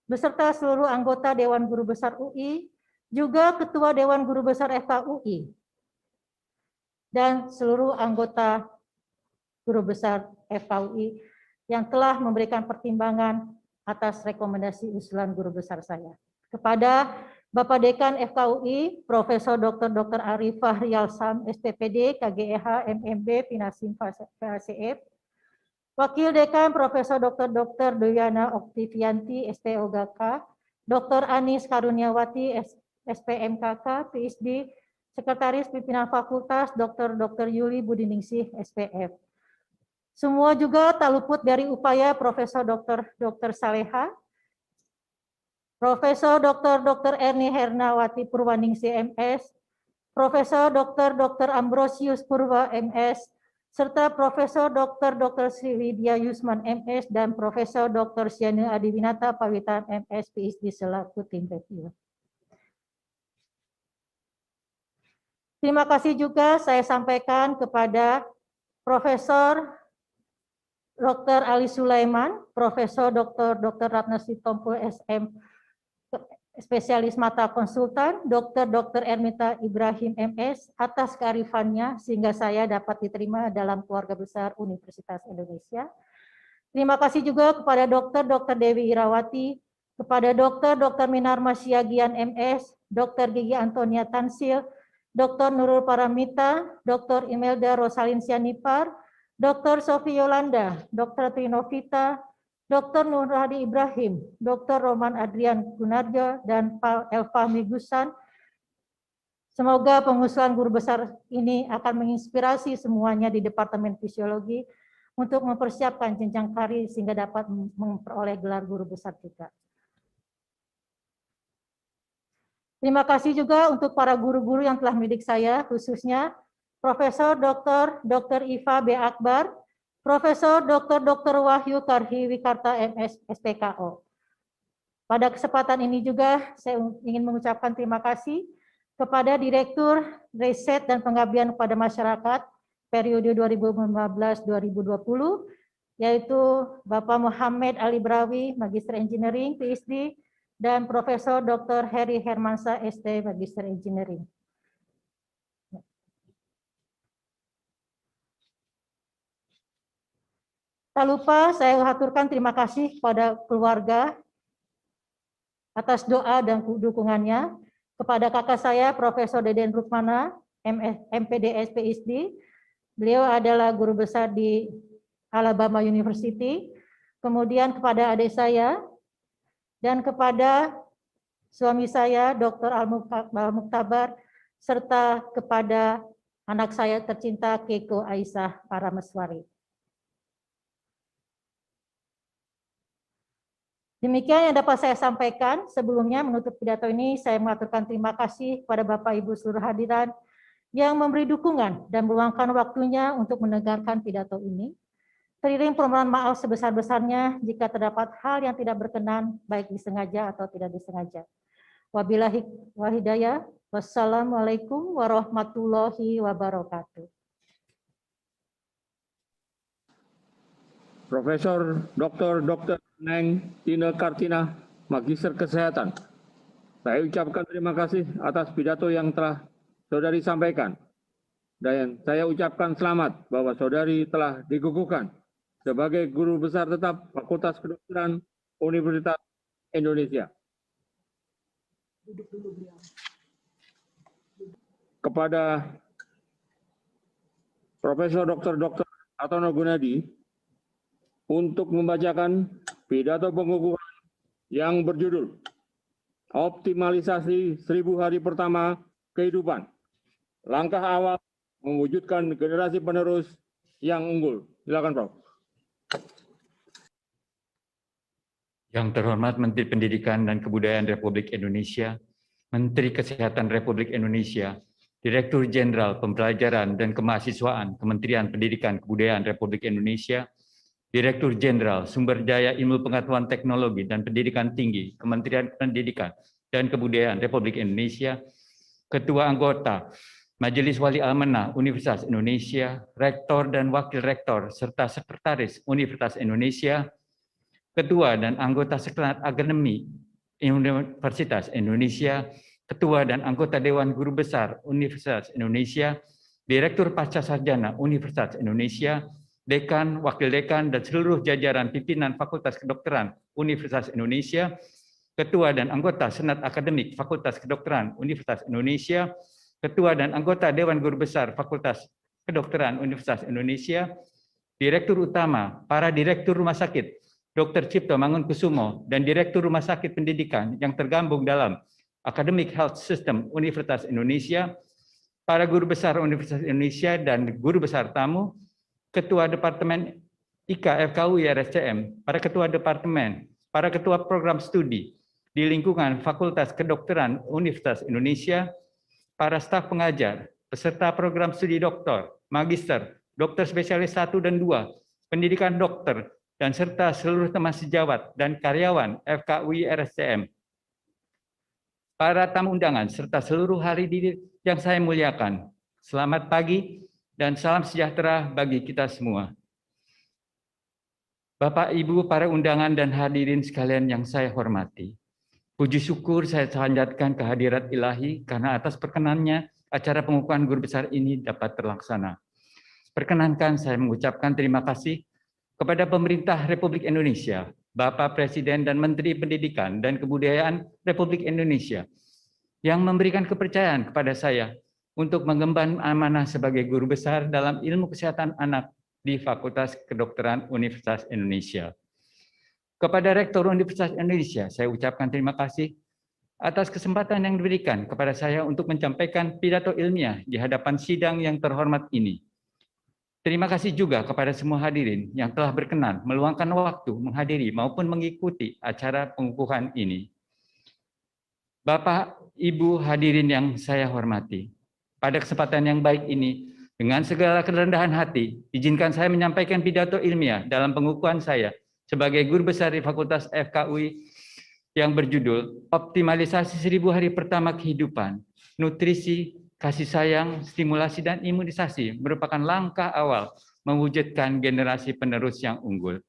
beserta seluruh anggota Dewan Guru Besar UI, juga Ketua Dewan Guru Besar FKUI, dan seluruh anggota Guru Besar FKUI yang telah memberikan pertimbangan atas rekomendasi usulan guru besar saya. Kepada Bapak Dekan FKUI, Profesor Dr. Arif Fahrial Sam, SPPD, KGEH, MMB, Pinasim, PACF, Wakil Dekan Profesor Dr. Doyana Oktivianti, SPOGK, Dr. Anis Karuniawati, SPMKK, PhD, Sekretaris Pimpinan Fakultas, Dr. Yuli Budiningsih, SPF. Semua juga tak luput dari upaya Profesor Dr. Saleha, Profesor Dr. Erni Hernawati Purwaningsih, MS, Profesor Dr. Ambrosius Purwa, MS, serta Profesor Dr. Sri Widya Yusman, MS, dan Profesor Dr. Siana Adiwinata Pawitan, MS, PhD, selaku tim review. Terima kasih juga saya sampaikan kepada Profesor Dr. Ali Sulaiman, Profesor Dr. Ratna Sitompul, SM, Spesialis Mata Konsultan, Dr. Ermita Ibrahim, MS, atas kearifannya sehingga saya dapat diterima dalam keluarga besar Universitas Indonesia. Terima kasih juga kepada Dr. Dewi Irawati, kepada Dr. Minarma Siagian, MS, Dr. Gigi Antonia Tansil, Dr. Nurul Paramita, Dr. Imelda Rosalin Sianipar, Dr. Sofi Yolanda, Dr. Trinovita, Dr. Nur Hadi Ibrahim, Dr. Roman Adrian Gunarjo, dan Pak Elva Migusan. Semoga pengusulan guru besar ini akan menginspirasi semuanya di Departemen Fisiologi untuk mempersiapkan jenjang karir sehingga dapat memperoleh gelar guru besar juga. Terima kasih juga untuk para guru-guru yang telah mendidik saya, khususnya Profesor Dr. Iva B. Akbar, Profesor Dr. Wahyu Karhi Wikarta, MS, SPKO. Pada kesempatan ini juga saya ingin mengucapkan terima kasih kepada Direktur Riset dan Pengabdian kepada Masyarakat periode 2015-2020, yaitu Bapak Muhammad Ali Brawi, Magister Engineering, PhD, dan Profesor Dr. Heri Hermansa, ST, Magister Engineering. Tak lupa saya haturkan terima kasih kepada keluarga atas doa dan dukungannya, kepada kakak saya Profesor Deden Rukmana, MPDS PhD. Beliau adalah guru besar di Alabama University. Kemudian kepada adik saya dan kepada suami saya Dr. Al-Muktabar, serta kepada anak saya tercinta Keiko Aisyah Parameswari. Demikian yang dapat saya sampaikan. Sebelumnya menutup pidato ini, saya mengaturkan terima kasih kepada Bapak Ibu seluruh hadirin yang memberi dukungan dan meluangkan waktunya untuk mendengarkan pidato ini. Teriring permohonan maaf sebesar-besarnya jika terdapat hal yang tidak berkenan, baik disengaja atau tidak disengaja. Wabillahi wahidayah. Wassalamualaikum warahmatullahi wabarakatuh. Profesor Dr. Neng Tina Kartina, Magister Kesehatan. Saya ucapkan terima kasih atas pidato yang telah saudari sampaikan. Dan saya ucapkan selamat bahwa saudari telah dikukuhkan sebagai guru besar tetap Fakultas Kedokteran Universitas Indonesia. Kepada Profesor Dr. Atono Gunadi untuk membacakan pidato pengukuhan yang berjudul Optimalisasi 1000 Hari Pertama Kehidupan langkah awal mewujudkan generasi penerus yang unggul. Silakan, Prof. Yang terhormat Menteri Pendidikan dan Kebudayaan Republik Indonesia, Menteri Kesehatan Republik Indonesia, Direktur Jenderal Pembelajaran dan Kemahasiswaan Kementerian Pendidikan Kebudayaan Republik Indonesia, Direktur Jenderal Sumber Daya Ilmu Pengetahuan Teknologi dan Pendidikan Tinggi Kementerian Pendidikan dan Kebudayaan Republik Indonesia, Ketua Anggota Majelis Wali Amanah Universitas Indonesia, Rektor dan Wakil Rektor serta Sekretaris Universitas Indonesia, Ketua dan anggota Senat Akademi Universitas Indonesia, Ketua dan anggota Dewan Guru Besar Universitas Indonesia, Direktur Pasca Sarjana Universitas Indonesia, Dekan, Wakil Dekan, dan seluruh jajaran pimpinan Fakultas Kedokteran Universitas Indonesia, Ketua dan anggota Senat Akademik Fakultas Kedokteran Universitas Indonesia, Ketua dan anggota Dewan Guru Besar Fakultas Kedokteran Universitas Indonesia, Direktur Utama, para Direktur Rumah Sakit, Dr. Cipto Mangunkusumo, dan Direktur Rumah Sakit Pendidikan yang tergabung dalam Academic Health System Universitas Indonesia, para Guru Besar Universitas Indonesia dan Guru Besar Tamu, Ketua Departemen IKA FKUI RSCM, para Ketua Departemen, para Ketua Program Studi di lingkungan Fakultas Kedokteran Universitas Indonesia, para staf pengajar, peserta program studi doktor, magister, dokter spesialis 1 dan 2, pendidikan dokter, dan serta seluruh teman sejawat dan karyawan FKUI RSCM, para tamu undangan, serta seluruh hadirin yang saya muliakan. Selamat pagi dan salam sejahtera bagi kita semua. Bapak, Ibu, para undangan dan hadirin sekalian yang saya hormati, puji syukur saya panjatkan kehadirat ilahi karena atas perkenannya acara pengukuhan guru besar ini dapat terlaksana. Perkenankan saya mengucapkan terima kasih kepada Pemerintah Republik Indonesia, Bapak Presiden dan Menteri Pendidikan dan Kebudayaan Republik Indonesia yang memberikan kepercayaan kepada saya untuk mengemban amanah sebagai guru besar dalam ilmu kesehatan anak di Fakultas Kedokteran Universitas Indonesia. Kepada Rektor Universitas Indonesia, saya ucapkan terima kasih atas kesempatan yang diberikan kepada saya untuk menyampaikan pidato ilmiah di hadapan sidang yang terhormat ini. Terima kasih juga kepada semua hadirin yang telah berkenan meluangkan waktu menghadiri maupun mengikuti acara pengukuhan ini. Bapak, Ibu hadirin yang saya hormati, pada kesempatan yang baik ini, dengan segala kerendahan hati, izinkan saya menyampaikan pidato ilmiah dalam pengukuhan saya sebagai guru besar di Fakultas FKUI yang berjudul Optimalisasi 1000 Hari Pertama Kehidupan, Nutrisi, Kasih Sayang, Stimulasi, dan Imunisasi merupakan langkah awal mewujudkan generasi penerus yang unggul.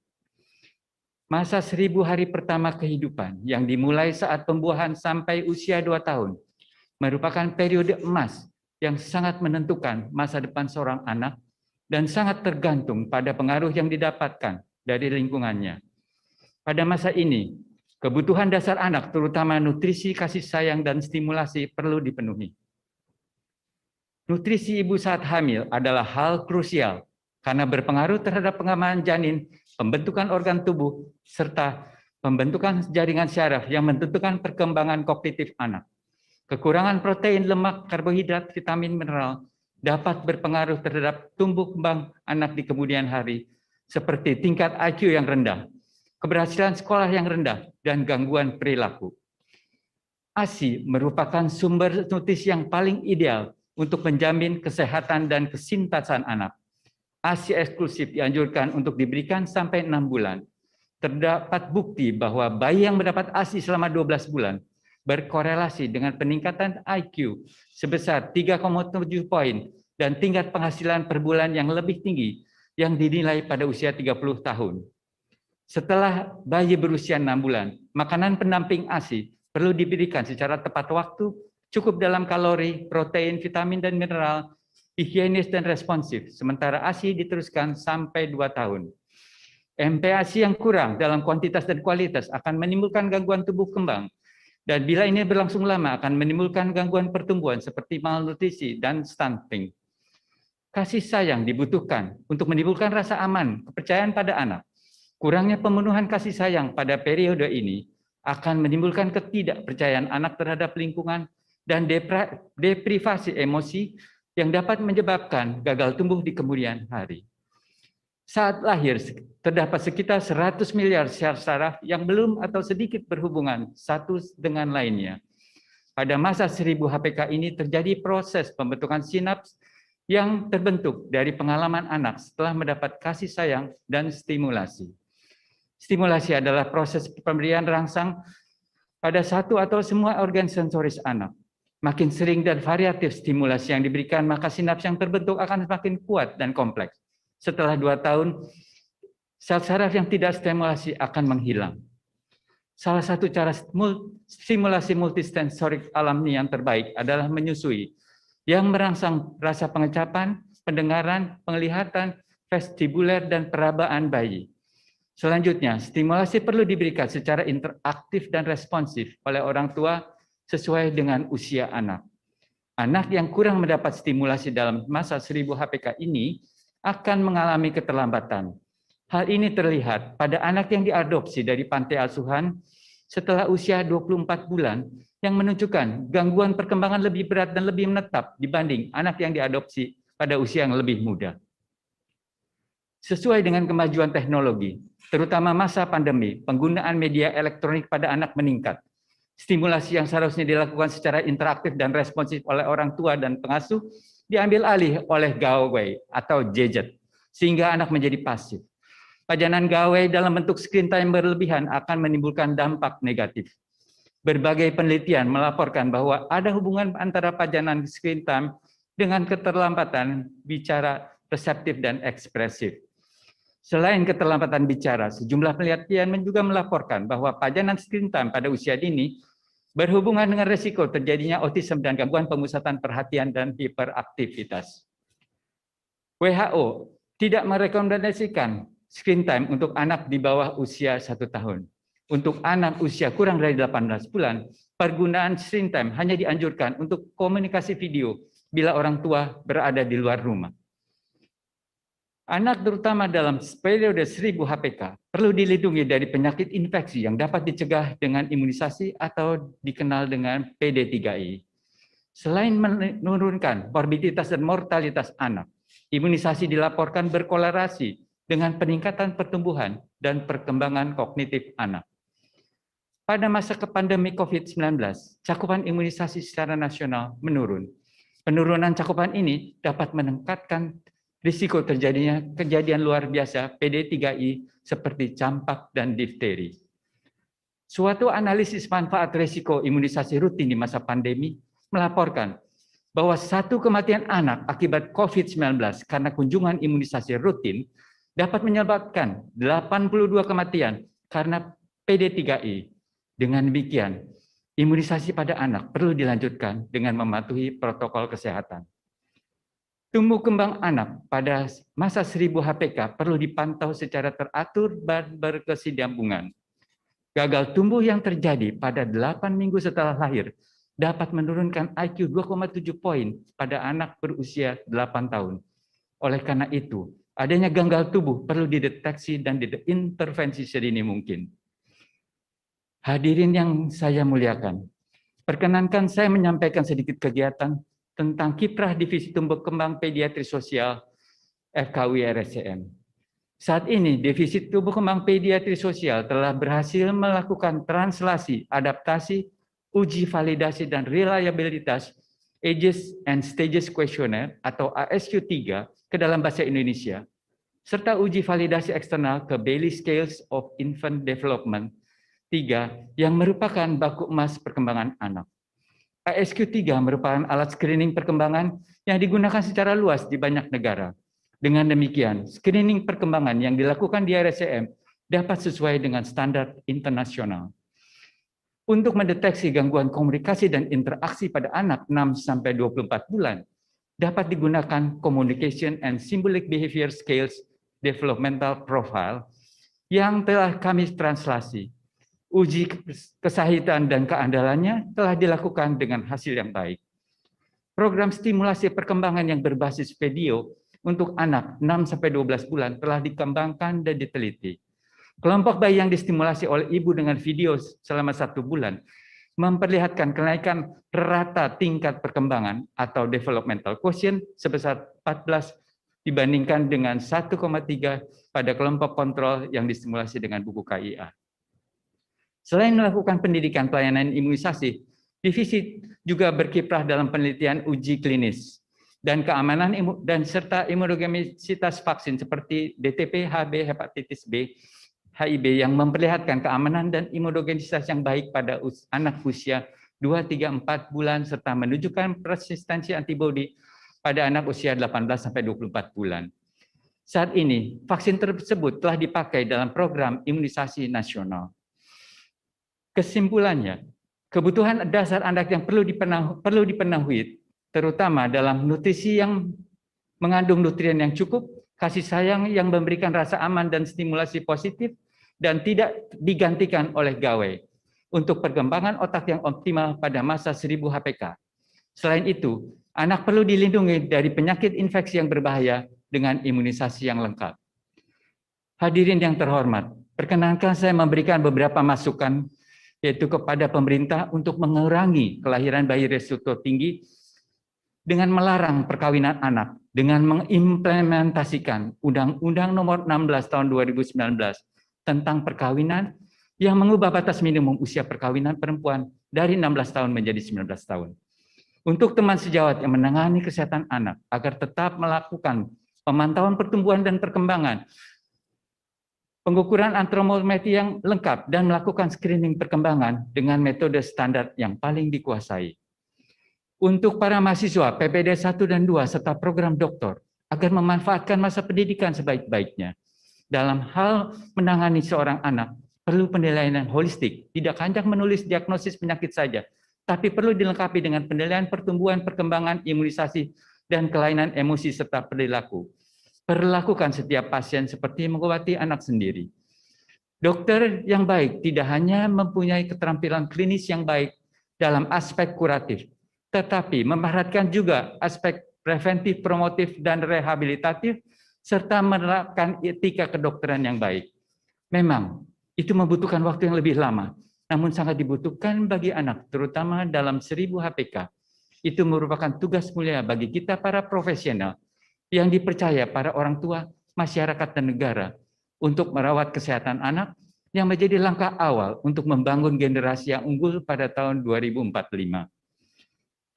Masa 1000 hari pertama kehidupan yang dimulai saat pembuahan sampai usia 2 tahun merupakan periode emas yang sangat menentukan masa depan seorang anak dan sangat tergantung pada pengaruh yang didapatkan dari lingkungannya. Pada masa ini, kebutuhan dasar anak terutama nutrisi, kasih sayang, dan stimulasi perlu dipenuhi. Nutrisi ibu saat hamil adalah hal krusial karena berpengaruh terhadap pengembangan janin, pembentukan organ tubuh, serta pembentukan jaringan syaraf yang menentukan perkembangan kognitif anak. Kekurangan protein, lemak, karbohidrat, vitamin, mineral dapat berpengaruh terhadap tumbuh kembang anak di kemudian hari, seperti tingkat IQ yang rendah, keberhasilan sekolah yang rendah, dan gangguan perilaku. ASI merupakan sumber nutrisi yang paling ideal untuk menjamin kesehatan dan kesintasan anak. ASI eksklusif dianjurkan untuk diberikan sampai 6 bulan. Terdapat bukti bahwa bayi yang mendapat ASI selama 12 bulan berkorelasi dengan peningkatan IQ sebesar 3,7 poin dan tingkat penghasilan per bulan yang lebih tinggi yang dinilai pada usia 30 tahun. Setelah bayi berusia 6 bulan, makanan pendamping ASI perlu diberikan secara tepat waktu, cukup dalam kalori, protein, vitamin, dan mineral, higienis dan responsif, sementara ASI diteruskan sampai 2 tahun. MPASI yang kurang dalam kuantitas dan kualitas akan menimbulkan gangguan tubuh kembang, dan bila ini berlangsung lama akan menimbulkan gangguan pertumbuhan seperti malnutrisi dan stunting. Kasih sayang dibutuhkan untuk menimbulkan rasa aman, kepercayaan pada anak. Kurangnya pemenuhan kasih sayang pada periode ini akan menimbulkan ketidakpercayaan anak terhadap lingkungan dan deprivasi emosi yang dapat menyebabkan gagal tumbuh di kemudian hari. Saat lahir, terdapat sekitar 100 miliar sel saraf yang belum atau sedikit berhubungan satu dengan lainnya. Pada masa 1000 HPK ini terjadi proses pembentukan sinaps yang terbentuk dari pengalaman anak setelah mendapat kasih sayang dan stimulasi. Stimulasi adalah proses pemberian rangsang pada satu atau semua organ sensoris anak. Makin sering dan variatif stimulasi yang diberikan, maka sinaps yang terbentuk akan semakin kuat dan kompleks. Setelah 2 tahun, sel saraf yang tidak stimulasi akan menghilang. Salah satu cara stimulasi multisensorik alami yang terbaik adalah menyusui, yang merangsang rasa pengecapan, pendengaran, penglihatan, vestibuler, dan perabaan bayi. Selanjutnya, stimulasi perlu diberikan secara interaktif dan responsif oleh orang tua sesuai dengan usia anak. Anak yang kurang mendapat stimulasi dalam masa 1000 HPK ini akan mengalami keterlambatan. Hal ini terlihat pada anak yang diadopsi dari panti asuhan setelah usia 24 bulan yang menunjukkan gangguan perkembangan lebih berat dan lebih menetap dibanding anak yang diadopsi pada usia yang lebih muda. Sesuai dengan kemajuan teknologi, terutama masa pandemi, penggunaan media elektronik pada anak meningkat. Stimulasi yang seharusnya dilakukan secara interaktif dan responsif oleh orang tua dan pengasuh diambil alih oleh gawai atau gadget, sehingga anak menjadi pasif. Pajanan gawai dalam bentuk screen time berlebihan akan menimbulkan dampak negatif. Berbagai penelitian melaporkan bahwa ada hubungan antara pajanan screen time dengan keterlambatan bicara reseptif dan ekspresif. Selain keterlambatan bicara, sejumlah penelitian juga melaporkan bahwa pajanan screen time pada usia dini berhubungan dengan risiko terjadinya autism dan gangguan pemusatan perhatian dan hiperaktivitas. WHO tidak merekomendasikan screen time untuk anak di bawah usia 1 tahun. Untuk anak usia kurang dari 18 bulan, penggunaan screen time hanya dianjurkan untuk komunikasi video bila orang tua berada di luar rumah. Anak terutama dalam periode 1000 HPK perlu dilindungi dari penyakit infeksi yang dapat dicegah dengan imunisasi atau dikenal dengan PD3I. Selain menurunkan morbiditas dan mortalitas anak, imunisasi dilaporkan berkorelasi dengan peningkatan pertumbuhan dan perkembangan kognitif anak. Pada masa pandemi COVID-19, cakupan imunisasi secara nasional menurun. Penurunan cakupan ini dapat meningkatkan risiko terjadinya kejadian luar biasa PD3I seperti campak dan difteri. Suatu analisis manfaat risiko imunisasi rutin di masa pandemi melaporkan bahwa 1 kematian anak akibat COVID-19 karena kunjungan imunisasi rutin dapat menyebabkan 82 kematian karena PD3I. Dengan demikian, imunisasi pada anak perlu dilanjutkan dengan mematuhi protokol kesehatan. Tumbuh kembang anak pada masa 1000 HPK perlu dipantau secara teratur dan berkesinambungan. Gagal tumbuh yang terjadi pada 8 minggu setelah lahir dapat menurunkan IQ 2,7 poin pada anak berusia 8 tahun. Oleh karena itu, adanya gagal tumbuh perlu dideteksi dan diintervensi sedini mungkin. Hadirin yang saya muliakan, perkenankan saya menyampaikan sedikit kegiatan tentang kiprah Divisi Tumbuh Kembang Pediatri Sosial FKUI RSCM. Saat ini, Divisi Tumbuh Kembang Pediatri Sosial telah berhasil melakukan translasi, adaptasi, uji validasi, dan reliabilitas Ages and Stages Questionnaire atau ASQ3 ke dalam bahasa Indonesia, serta uji validasi eksternal ke Bayley Scales of Infant Development 3 yang merupakan baku emas perkembangan anak. ASQ3 merupakan alat screening perkembangan yang digunakan secara luas di banyak negara. Dengan demikian, screening perkembangan yang dilakukan di RSCM dapat sesuai dengan standar internasional. Untuk mendeteksi gangguan komunikasi dan interaksi pada anak 6-24 bulan, dapat digunakan Communication and Symbolic Behavior Scales Developmental Profile yang telah kami translasi. Uji kesahihan dan keandalannya telah dilakukan dengan hasil yang baik. Program stimulasi perkembangan yang berbasis video untuk anak 6-12 bulan telah dikembangkan dan diteliti. Kelompok bayi yang distimulasi oleh ibu dengan video selama 1 bulan memperlihatkan kenaikan rata tingkat perkembangan atau developmental quotient sebesar 14 dibandingkan dengan 1,3 pada kelompok kontrol yang distimulasi dengan buku KIA. Selain melakukan pendidikan pelayanan imunisasi, divisi juga berkiprah dalam penelitian uji klinis dan keamanan dan serta imunogenisitas vaksin seperti DTP, HB, hepatitis B, HIV yang memperlihatkan keamanan dan imunogenisitas yang baik pada anak usia 2, 3, 4 bulan serta menunjukkan persistensi antibodi pada anak usia 18 sampai 24 bulan. Saat ini, vaksin tersebut telah dipakai dalam program imunisasi nasional. Kesimpulannya, kebutuhan dasar anak yang perlu dipenuhi, terutama dalam nutrisi yang mengandung nutrien yang cukup, kasih sayang yang memberikan rasa aman dan stimulasi positif, dan tidak digantikan oleh gawai, untuk perkembangan otak yang optimal pada masa 1000 HPK. Selain itu, anak perlu dilindungi dari penyakit infeksi yang berbahaya dengan imunisasi yang lengkap. Hadirin yang terhormat, perkenankan saya memberikan beberapa masukan yaitu kepada pemerintah untuk mengurangi kelahiran bayi resiko tinggi dengan melarang perkawinan anak, dengan mengimplementasikan Undang-Undang Nomor 16 Tahun 2019 tentang perkawinan yang mengubah batas minimum usia perkawinan perempuan dari 16 tahun menjadi 19 tahun. Untuk teman sejawat yang menangani kesehatan anak agar tetap melakukan pemantauan pertumbuhan dan perkembangan, pengukuran antropometri yang lengkap dan melakukan screening perkembangan dengan metode standar yang paling dikuasai. Untuk para mahasiswa PPD 1 dan 2 serta program doktor agar memanfaatkan masa pendidikan sebaik-baiknya. Dalam hal menangani seorang anak, perlu penilaian holistik, tidak hanya menulis diagnosis penyakit saja, tapi perlu dilengkapi dengan penilaian pertumbuhan, perkembangan, imunisasi, dan kelainan emosi serta perilaku. Perlakukan setiap pasien seperti mengobati anak sendiri. Dokter yang baik tidak hanya mempunyai keterampilan klinis yang baik dalam aspek kuratif, tetapi memperhatikan juga aspek preventif, promotif, dan rehabilitatif, serta menerapkan etika kedokteran yang baik. Memang, itu membutuhkan waktu yang lebih lama, namun sangat dibutuhkan bagi anak, terutama dalam 1000 HPK. Itu merupakan tugas mulia bagi kita para profesional yang dipercaya para orang tua, masyarakat, dan negara untuk merawat kesehatan anak yang menjadi langkah awal untuk membangun generasi yang unggul pada tahun 2045.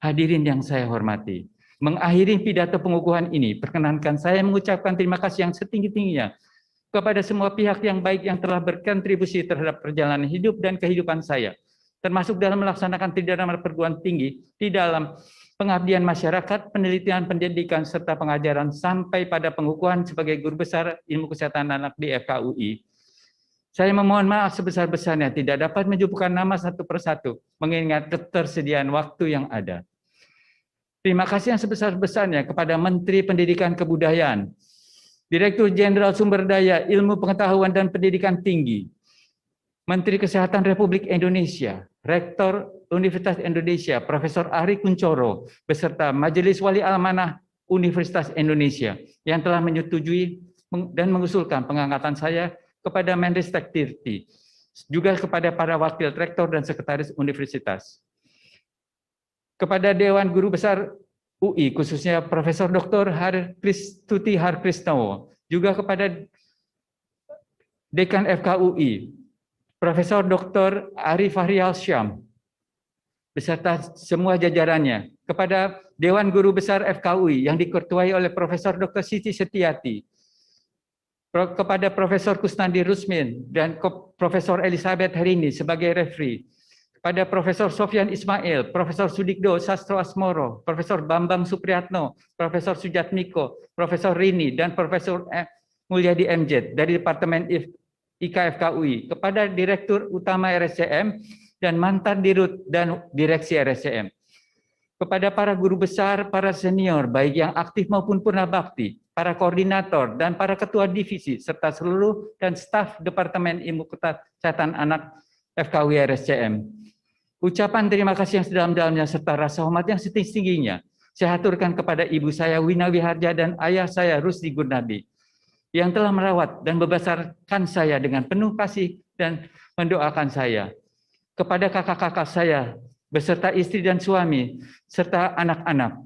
Hadirin yang saya hormati, mengakhiri pidato pengukuhan ini, perkenankan saya mengucapkan terima kasih yang setinggi-tingginya kepada semua pihak yang baik yang telah berkontribusi terhadap perjalanan hidup dan kehidupan saya, termasuk dalam melaksanakan pidana perguruan tinggi di dalam pengabdian masyarakat, penelitian, pendidikan, serta pengajaran sampai pada pengukuhan sebagai guru besar ilmu kesehatan anak di FKUI. Saya memohon maaf sebesar-besarnya tidak dapat menyebutkan nama satu persatu, mengingat ketersediaan waktu yang ada. Terima kasih yang sebesar-besarnya kepada Menteri Pendidikan Kebudayaan, Direktur Jenderal Sumber Daya Ilmu Pengetahuan dan Pendidikan Tinggi, Menteri Kesehatan Republik Indonesia, Rektor Universitas Indonesia, Profesor Ari Kunchoro, beserta Majelis Wali Amanah Universitas Indonesia yang telah menyetujui dan mengusulkan pengangkatan saya kepada Menristek Tirti, juga kepada para wakil rektor dan sekretaris universitas. Kepada Dewan Guru Besar UI, khususnya Profesor Dr. Tuti Harkrisnowo, juga kepada Dekan FKUI, Profesor Dr. Arif Fahrial Syam, beserta semua jajarannya, kepada Dewan Guru Besar FKUI yang diketuai oleh Profesor Dr. Siti Setiati, kepada Profesor Kusnandi Rusmin dan Profesor Elizabeth Herini sebagai referee, kepada Profesor Sofyan Ismail, Profesor Sudikdo Sastro Asmoro, Profesor Bambang Supriyatno, Profesor Sujatmiko, Profesor Rini, dan Profesor Mulyadi MJ dari Departemen IKFKUI, kepada Direktur Utama RSCM dan mantan Dirut dan Direksi RSCM, kepada para guru besar, para senior, baik yang aktif maupun purna bakti, para koordinator dan para ketua divisi, serta seluruh dan staf Departemen Ilmu Kesehatan Anak FKUI RSCM. Ucapan terima kasih yang sedalam-dalamnya serta rasa hormat yang setinggi-tingginya saya aturkan kepada ibu saya Wina Wiharja dan ayah saya Rusdi Gurnadi yang telah merawat dan membesarkan saya dengan penuh kasih dan mendoakan saya. kepada kakak-kakak saya, beserta istri dan suami, serta anak-anak,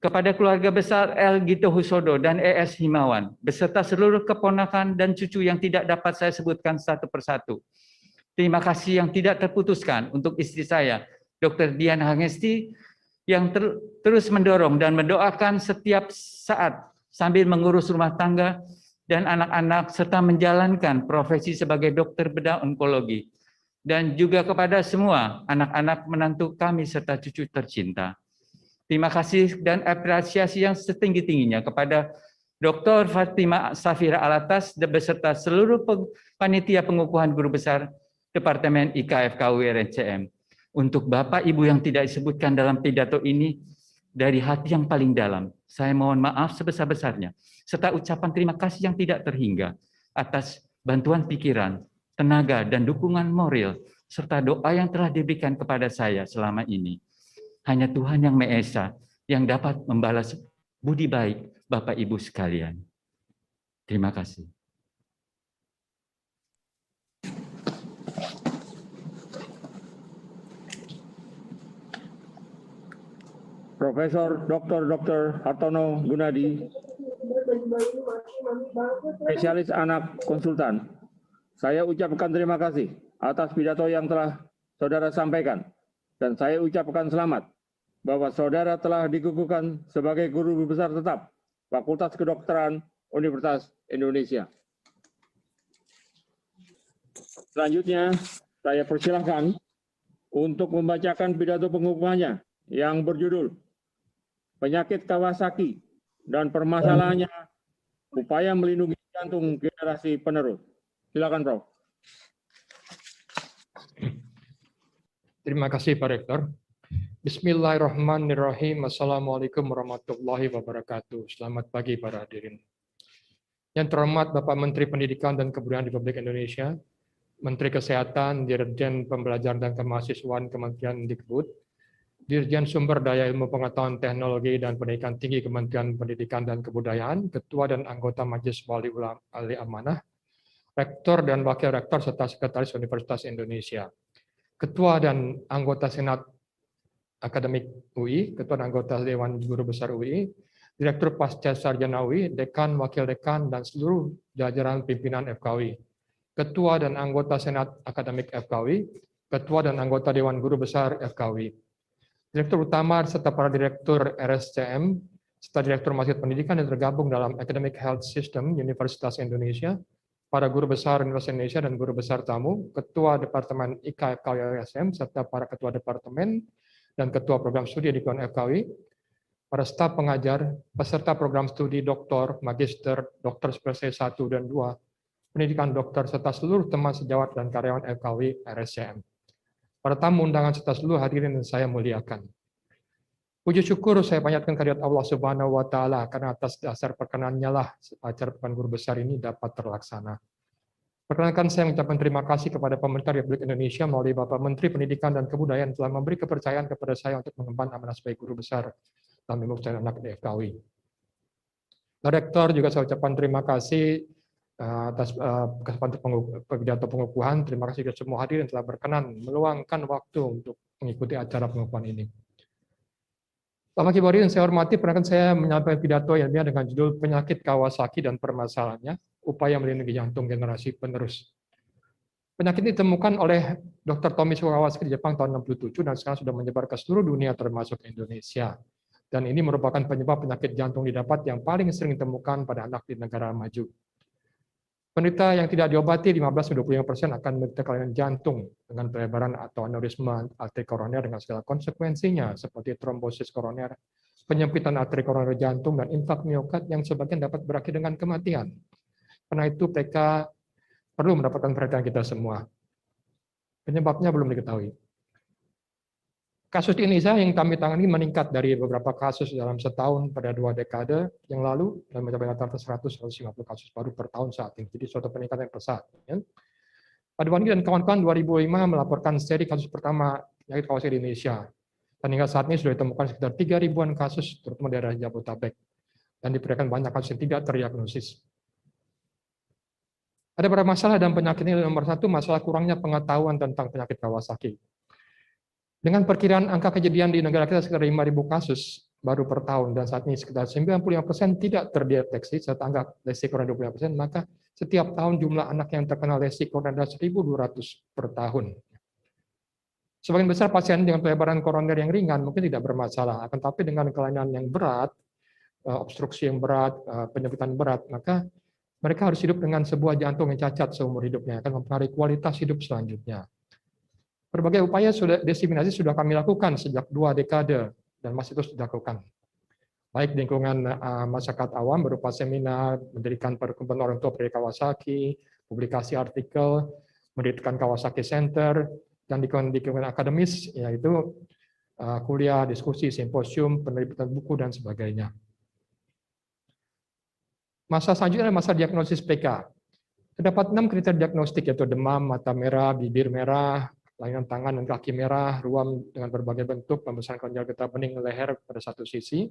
kepada keluarga besar El Gito Husodo dan ES Himawan, beserta seluruh keponakan dan cucu yang tidak dapat saya sebutkan satu persatu. Terima kasih yang tidak terputuskan untuk istri saya, Dr. Dian Hangesti, yang terus mendorong dan mendoakan setiap saat sambil mengurus rumah tangga dan anak-anak serta menjalankan profesi sebagai dokter bedah onkologi. Dan juga kepada semua anak-anak menantu kami serta cucu tercinta. Terima kasih dan apresiasi yang setinggi-tingginya kepada Dr. Fatima Safira Alatas beserta seluruh panitia pengukuhan guru besar Departemen IKFKUI RSCM. Untuk Bapak Ibu yang tidak disebutkan dalam pidato ini, dari hati yang paling dalam, saya mohon maaf sebesar-besarnya, serta ucapan terima kasih yang tidak terhingga atas bantuan pikiran, tenaga, dan dukungan moral, serta doa yang telah diberikan kepada saya selama ini. Hanya Tuhan yang Maha Esa yang dapat membalas budi baik Bapak Ibu sekalian. Terima kasih. Profesor Dr. Hartono Gunadi, spesialis anak konsultan. Saya ucapkan terima kasih atas pidato yang telah saudara sampaikan. Dan saya ucapkan selamat bahwa saudara telah dikukuhkan sebagai guru besar tetap Fakultas Kedokteran Universitas Indonesia. Selanjutnya, saya persilahkan untuk membacakan pidato pengukuhannya yang berjudul Penyakit Kawasaki dan Permasalahannya, Upaya Melindungi Jantung Generasi Penerus. Silakan, Prof. Terima kasih, Pak Rektor. Bismillahirrahmanirrahim. Assalamualaikum warahmatullahi wabarakatuh. Selamat pagi para hadirin. Yang terhormat Bapak Menteri Pendidikan dan Kebudayaan Republik Indonesia, Menteri Kesehatan, Dirjen Pembelajaran dan Kemahasiswaan Kementerian Dikbud, Dirjen Sumber Daya Ilmu Pengetahuan Teknologi dan Pendidikan Tinggi Kementerian Pendidikan dan Kebudayaan, Ketua dan Anggota Majelis Wali Ulama Ahli Amanah, Rektor dan Wakil Rektor serta Sekretaris Universitas Indonesia, Ketua dan Anggota Senat Akademik UI, Ketua dan Anggota Dewan Guru Besar UI, Direktur Pasca Sarjana UI, Dekan, Wakil Dekan, dan seluruh jajaran pimpinan FKUI, Ketua dan Anggota Senat Akademik FKUI, Ketua dan Anggota Dewan Guru Besar FKUI, Direktur Utama serta para Direktur RSCM, serta Direktur Masjid Pendidikan yang tergabung dalam Academic Health System Universitas Indonesia, para guru besar Universitas Indonesia dan guru besar tamu, Ketua Departemen IKFKUI RSCM, serta para Ketua Departemen dan Ketua Program Studi di FKUI, para staf pengajar, peserta program studi doktor, magister, dokter spesialis 1 dan 2, pendidikan dokter, serta seluruh teman sejawat dan karyawan FKUI RSCM. Para tamu undangan serta seluruh hadirin yang saya muliakan. Puji syukur saya panjatkan kehadirat Allah Subhanahu wa Ta'ala karena atas dasar perkenannya lah acara Pekan Guru Besar ini dapat terlaksana. Perkenankan saya mengucapkan terima kasih kepada Pemerintah Republik Indonesia melalui Bapak Menteri Pendidikan dan Kebudayaan telah memberi kepercayaan kepada saya untuk mengemban amanah sebagai guru besar dalam ilmu kesehatan anak di FKUI. Rektor juga saya ucapkan terima kasih atas kesempatan pidato pengukuhan. Terima kasih kepada semua hadirin telah berkenan meluangkan waktu untuk mengikuti acara pengukuhan ini. Bapak Ibu hadirin saya hormati, perkenalkan saya menyampaikan pidato yang dengan judul Penyakit Kawasaki dan Permasalahannya, Upaya Melindungi Jantung Generasi Penerus. Penyakit ini ditemukan oleh Dr. Tomisu Kawasaki di Jepang tahun 1967 dan sekarang sudah menyebar ke seluruh dunia termasuk Indonesia. Dan ini merupakan penyebab penyakit jantung didapat yang paling sering ditemukan pada anak di negara maju. Penderita yang tidak diobati 15-25% akan menderita kelainan jantung dengan pelebaran atau aneurisma arteri koroner dengan segala konsekuensinya seperti trombosis koroner, penyempitan arteri koroner jantung, dan infark miokard yang sebagian dapat berakhir dengan kematian. Karena itu PK perlu mendapatkan perhatian kita semua. Penyebabnya belum diketahui. Kasus di Indonesia yang kami tangani meningkat dari beberapa kasus dalam setahun pada 2 dekade yang lalu dan mencapai rata-rata 100-150 kasus baru per tahun saat ini. Jadi suatu peningkatan yang pesat. Ya. Pak Dewani dan kawan-kawan 2005 melaporkan seri kasus pertama penyakit Kawasaki di Indonesia. Dan hingga saat ini sudah ditemukan sekitar 3.000-an kasus, terutama daerah Jabodetabek. Dan diperkirakan banyak kasus yang tidak terdiagnosis. Ada beberapa masalah dalam penyakit ini. Nomor satu, masalah kurangnya pengetahuan tentang penyakit Kawasaki. Dengan perkiraan angka kejadian di negara kita sekitar 5.000 kasus baru per tahun, dan saat ini sekitar 95% tidak terdeteksi, serta angka resiko 25%, maka setiap tahun jumlah anak yang terkena resiko adalah 1.200 per tahun. Sebagian besar pasien dengan pelebaran koroner yang ringan mungkin tidak bermasalah, akan tapi dengan kelainan yang berat, obstruksi yang berat, penyempitan berat, maka mereka harus hidup dengan sebuah jantung yang cacat seumur hidupnya, akan mempengaruhi kualitas hidup selanjutnya. Berbagai upaya diseminasi sudah kami lakukan sejak 2 dekade dan masih terus dilakukan. Baik di lingkungan masyarakat awam berupa seminar, mendirikan perkumpulan orang tua dari Kawasaki, publikasi artikel, mendirikan Kawasaki Center, dan di lingkungan akademis yaitu kuliah, diskusi, simposium, penerbitan buku, dan sebagainya. Masa selanjutnya adalah masa diagnosis PK. Terdapat 6 kriteria diagnostik, yaitu demam, mata merah, bibir merah, kelainan tangan dan kaki merah, ruam dengan berbagai bentuk, pembesaran kelenjar getah bening leher pada satu sisi.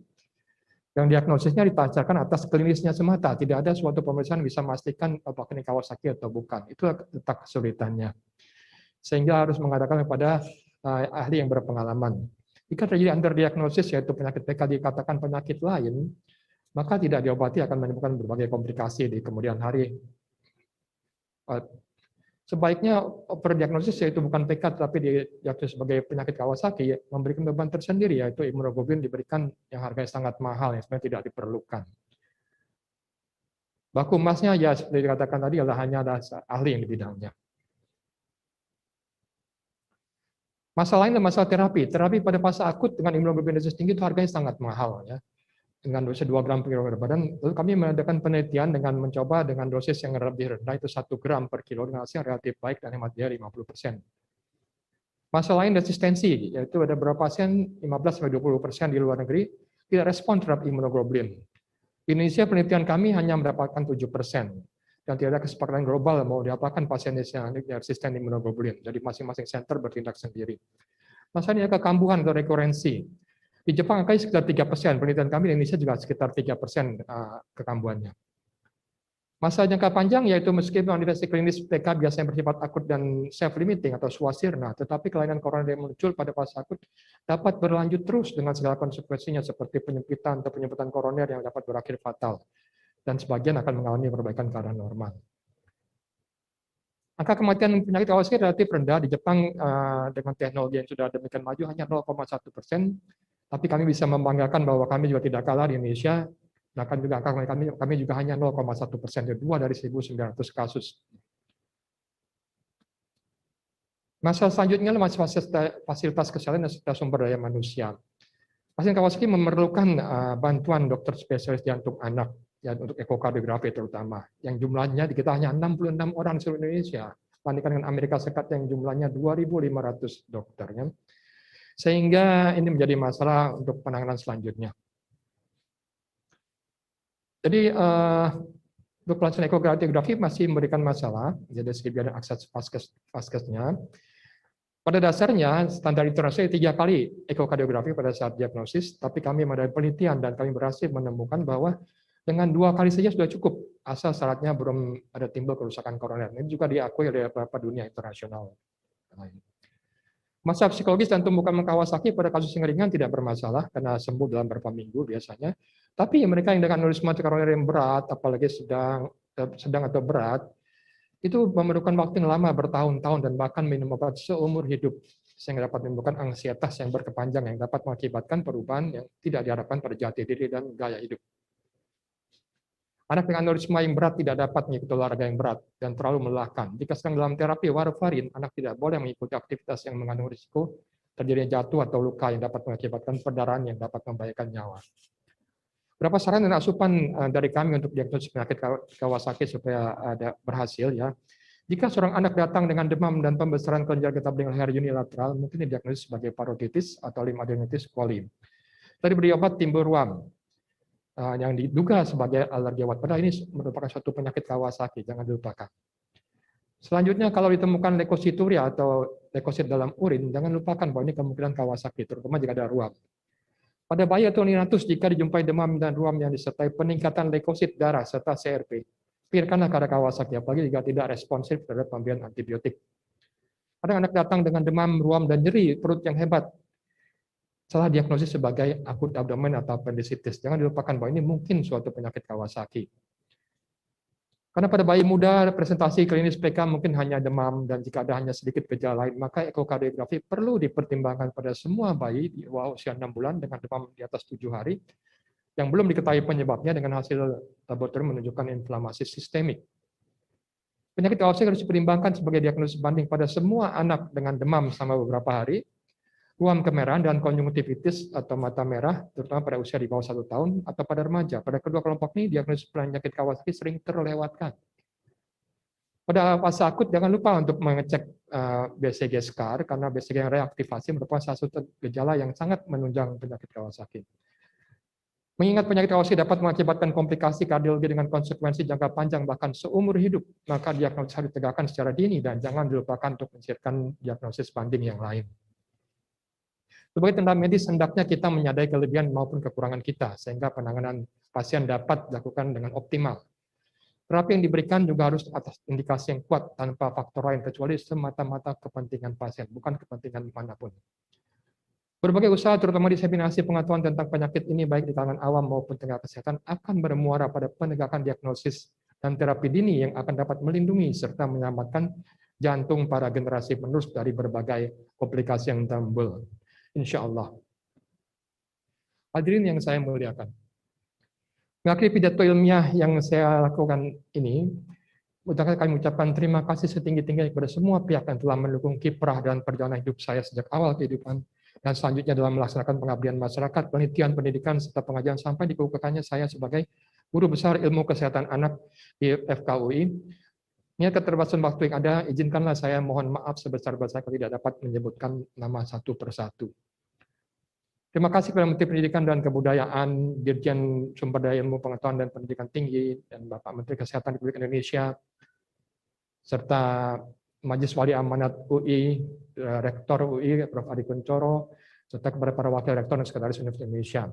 Yang diagnosisnya ditacahkan atas klinisnya semata, tidak ada suatu pemeriksaan bisa memastikan apakah ini Kawasaki atau bukan. Itu letak kesulitannya. Sehingga harus mengadakan kepada ahli yang berpengalaman. Jika terjadi underdiagnosis, yaitu penyakit PK dikatakan penyakit lain, maka tidak diobati akan menimbulkan berbagai komplikasi di kemudian hari. Sebaiknya overdiagnosis yaitu bukan PK tetapi diagnosis sebagai penyakit Kawasaki memberikan beban tersendiri, yaitu imunoglobulin diberikan yang harganya sangat mahal yang sebenarnya tidak diperlukan. Baku emasnya ya seperti dikatakan tadi adalah hanya ada ahli yang di bidangnya. Masalah lain adalah masalah terapi. Terapi pada fase akut dengan imunoglobulin dosis tinggi itu harganya sangat mahal ya. Dengan dosis 2 gram per kilogram badan, lalu kami mengadakan penelitian dengan mencoba dengan dosis yang lebih rendah, itu 1 gram per kilo, dengan hasil relatif baik dan hemat biaya 50%. Masalah lain resistensi, yaitu ada beberapa pasien 15-20% di luar negeri tidak respon terhadap imunoglobulin. Di Indonesia penelitian kami hanya mendapatkan 7%, dan tidak ada kesepakatan global mau diapakan pasien yang resisten imunoglobulin. Jadi masing-masing center bertindak sendiri. Masalahnya kekambuhan atau rekurensi. Di Jepang angkanya sekitar 3%, penelitian kami di Indonesia juga sekitar 3% kekambuhannya. Masa jangka panjang yaitu meskipun manifestasi klinis PK biasanya bersifat akut dan self-limiting atau swasirna, tetapi kelainan koroner yang muncul pada fase akut dapat berlanjut terus dengan segala konsekuensinya seperti penyempitan atau penyempitan koroner yang dapat berakhir fatal, dan sebagian akan mengalami perbaikan keadaan normal. Angka kematian penyakit Kawasaki relatif rendah di Jepang dengan teknologi yang sudah demikian maju hanya 0,1%. Tapi kami bisa membanggakan bahwa kami juga tidak kalah di Indonesia, bahkan juga angka kami juga hanya 0,1%, 2 dari 1.900 kasus. Masalah selanjutnya adalah fasilitas kesehatan dan sumber daya manusia. Pasien Kawasaki memerlukan bantuan dokter spesialis jantung anak, ya, untuk ekokardiografi terutama, yang jumlahnya di kita hanya 66 orang di seluruh Indonesia, bandingkan dengan Amerika Serikat yang jumlahnya 2.500 dokter. Ya. Sehingga ini menjadi masalah untuk penanganan selanjutnya. Jadi untuk pelaksanaan ekokardiografi masih memberikan masalah, jadi segi biaya dan akses vaskesnya. Pada dasarnya standar internasional 3 kali ekokardiografi pada saat diagnosis, tapi kami mengadakan penelitian dan kami berhasil menemukan bahwa dengan 2 kali saja sudah cukup, asal syaratnya belum ada timbul kerusakan koroner. Ini juga diakui oleh beberapa dunia internasional. Masalah psikologis dan tumbukan Kawasaki pada kasus yang ringan tidak bermasalah karena sembuh dalam beberapa minggu biasanya. Tapi mereka yang dengan aneurisma koroner yang berat, apalagi sedang atau berat, itu memerlukan waktu yang lama bertahun-tahun dan bahkan minum obat seumur hidup sehingga dapat menimbulkan ansietas yang berkepanjang yang dapat mengakibatkan perubahan yang tidak diharapkan pada jati diri dan gaya hidup. Anak dengan aneurisma yang berat tidak dapat mengikuti olahraga yang berat dan terlalu melelahkan. Jika sedang dalam terapi warfarin, anak tidak boleh mengikuti aktivitas yang mengandung risiko terjadinya jatuh atau luka yang dapat mengakibatkan perdarahan yang dapat membahayakan nyawa. Berapa saran dan asupan dari kami untuk diagnosis penyakit Kawasaki supaya ada berhasil ya. Jika seorang anak datang dengan demam dan pembesaran kelenjar getah bening leher unilateral, mungkin didiagnosis sebagai parotitis atau limfadenitis coli. Tadi beri obat timbul ruam yang diduga sebagai alergi obat. Padahal ini merupakan suatu penyakit Kawasaki, jangan dilupakan. Selanjutnya kalau ditemukan leukosituria atau leukosit dalam urin, jangan lupakan bahwa ini kemungkinan Kawasaki, terutama jika ada ruam. Pada bayi atau neonatus jika dijumpai demam dan ruam yang disertai peningkatan leukosit darah serta CRP, Pikirkanlah kepada Kawasaki, apalagi jika tidak responsif terhadap pemberian antibiotik. Kadang anak datang dengan demam, ruam, dan nyeri perut yang hebat. Salah diagnosis sebagai akut abdomen atau appendicitis. Jangan dilupakan bahwa ini mungkin suatu penyakit Kawasaki. Karena pada bayi muda, presentasi klinis PK mungkin hanya demam, dan jika ada hanya sedikit gejala lain, maka ekokardiografi perlu dipertimbangkan pada semua bayi di bawah usia 6 bulan dengan demam di atas 7 hari, yang belum diketahui penyebabnya dengan hasil laboratorium menunjukkan inflamasi sistemik. Penyakit Kawasaki harus dipertimbangkan sebagai diagnosis banding pada semua anak dengan demam selama beberapa hari, ruam kemerahan dan konjungtivitis atau mata merah, terutama pada usia di bawah 1 tahun atau pada remaja. Pada kedua kelompok ini, diagnosis penyakit Kawasaki sering terlewatkan. Pada fase akut, jangan lupa untuk mengecek BCG scar, karena BCG yang reaktivasi merupakan salah satu gejala yang sangat menunjang penyakit Kawasaki. Mengingat penyakit Kawasaki dapat mengakibatkan komplikasi kardiologi dengan konsekuensi jangka panjang bahkan seumur hidup, maka diagnosis harus ditegakkan secara dini dan jangan dilupakan untuk menciptakan diagnosis banding yang lain. Sebagai tenaga medis, hendaknya kita menyadari kelebihan maupun kekurangan kita, sehingga penanganan pasien dapat dilakukan dengan optimal. Terapi yang diberikan juga harus atas indikasi yang kuat, tanpa faktor lain, kecuali semata-mata kepentingan pasien, bukan kepentingan manapun. Berbagai usaha, terutama diseminasi pengetahuan tentang penyakit ini, baik di kalangan awam maupun tenaga kesehatan, akan bermuara pada penegakan diagnosis dan terapi dini yang akan dapat melindungi serta menyelamatkan jantung para generasi penerus dari berbagai komplikasi yang timbul. Insya Allah. Hadirin yang saya muliakan. Mengakhiri pidato ilmiah yang saya lakukan ini, kami ucapkan terima kasih setinggi-tingginya kepada semua pihak yang telah mendukung kiprah dan perjalanan hidup saya sejak awal kehidupan, dan selanjutnya dalam melaksanakan pengabdian masyarakat, penelitian, pendidikan, serta pengajaran sampai dikukuhkannya saya sebagai Guru Besar Ilmu Kesehatan Anak di FKUI. Niat keterbatasan waktu yang ada, izinkanlah saya mohon maaf sebesar-besarnya kalau tidak dapat menyebutkan nama satu persatu. Terima kasih kepada Menteri Pendidikan dan Kebudayaan, Dirjen Sumber Daya Ilmu Pengetahuan dan Pendidikan Tinggi, dan Bapak Menteri Kesehatan Republik Indonesia, serta Majelis Wali Amanat UI, Rektor UI, Prof. Adi Kuncoro, serta kepada para Wakil Rektor dan Sekretaris Universitas Indonesia.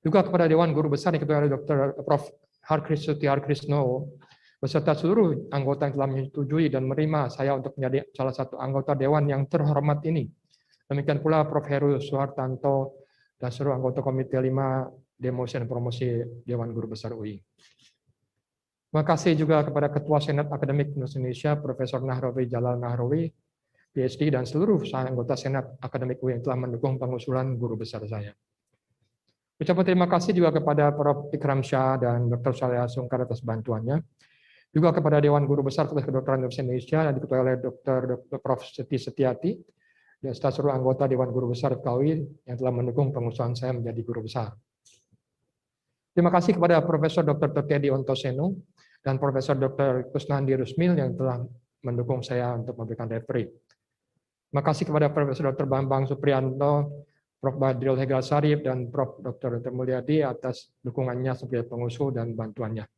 Juga kepada Dewan Guru Besar yang ketua Dr. Prof. Harkrisno, beserta seluruh anggota yang telah menyetujui dan menerima saya untuk menjadi salah satu anggota Dewan yang terhormat ini. Demikian pula Prof. Heru Suhartanto dan seluruh anggota Komite 5 Demosi dan Promosi Dewan Guru Besar UI. Terima kasih juga kepada Ketua Senat Akademik Indonesia, Profesor Nahrawi Jalal Nahrawi, PhD, dan seluruh anggota Senat Akademik UI yang telah mendukung pengusulan guru besar saya. Ucapan terima kasih juga kepada Prof. Ikram Shah dan Dr. Saleh Sungkar atas bantuannya. Juga kepada Dewan Guru Besar Fakultas Kedokteran Universitas Indonesia yang diketuai oleh Dr. Prof. Seti Setiati, dan seluruh anggota Dewan Guru Besar FKUI yang telah mendukung pengusulan saya menjadi guru besar. Terima kasih kepada Profesor Dr. Tokedi Ontoseno dan Profesor Dr. Kusnandi Rusmil yang telah mendukung saya untuk memberikan referee. Terima kasih kepada Profesor Dr. Bambang Supriyanto, Prof. Badril Hegal Sarif, dan Prof. Dr. Mulyadi atas dukungannya sebagai pengusul dan bantuannya.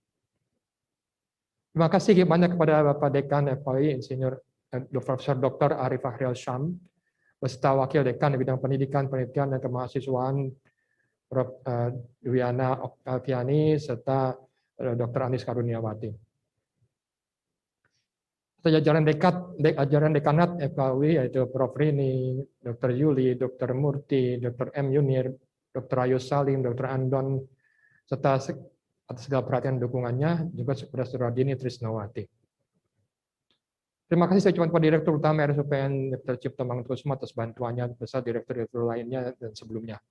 Terima kasih banyak kepada Bapak Dekan FKUI, Insinyur Profesor Dr. Arif Fahrial Syam, beserta Wakil Dekan di bidang pendidikan, penelitian, dan kemahasiswaan, Prof. Dwiana Oktaviani, serta Dr. Anis Karuniawati. Jajaran dekanat FKUI, yaitu Prof. Rini, Dr. Yuli, Dr. Murti, Dr. M. Yunir, Dr. Ayu Salim, Dr. Andon, serta atas segala perhatian dukungannya, juga kepada Saudara Dini Trisnawati. Terima kasih saya ucapkan kepada Direktur Utama RSUPN Dr. Cipto Mangunkusumo atas bantuannya, beserta direktur-direktur lainnya dan sebelumnya.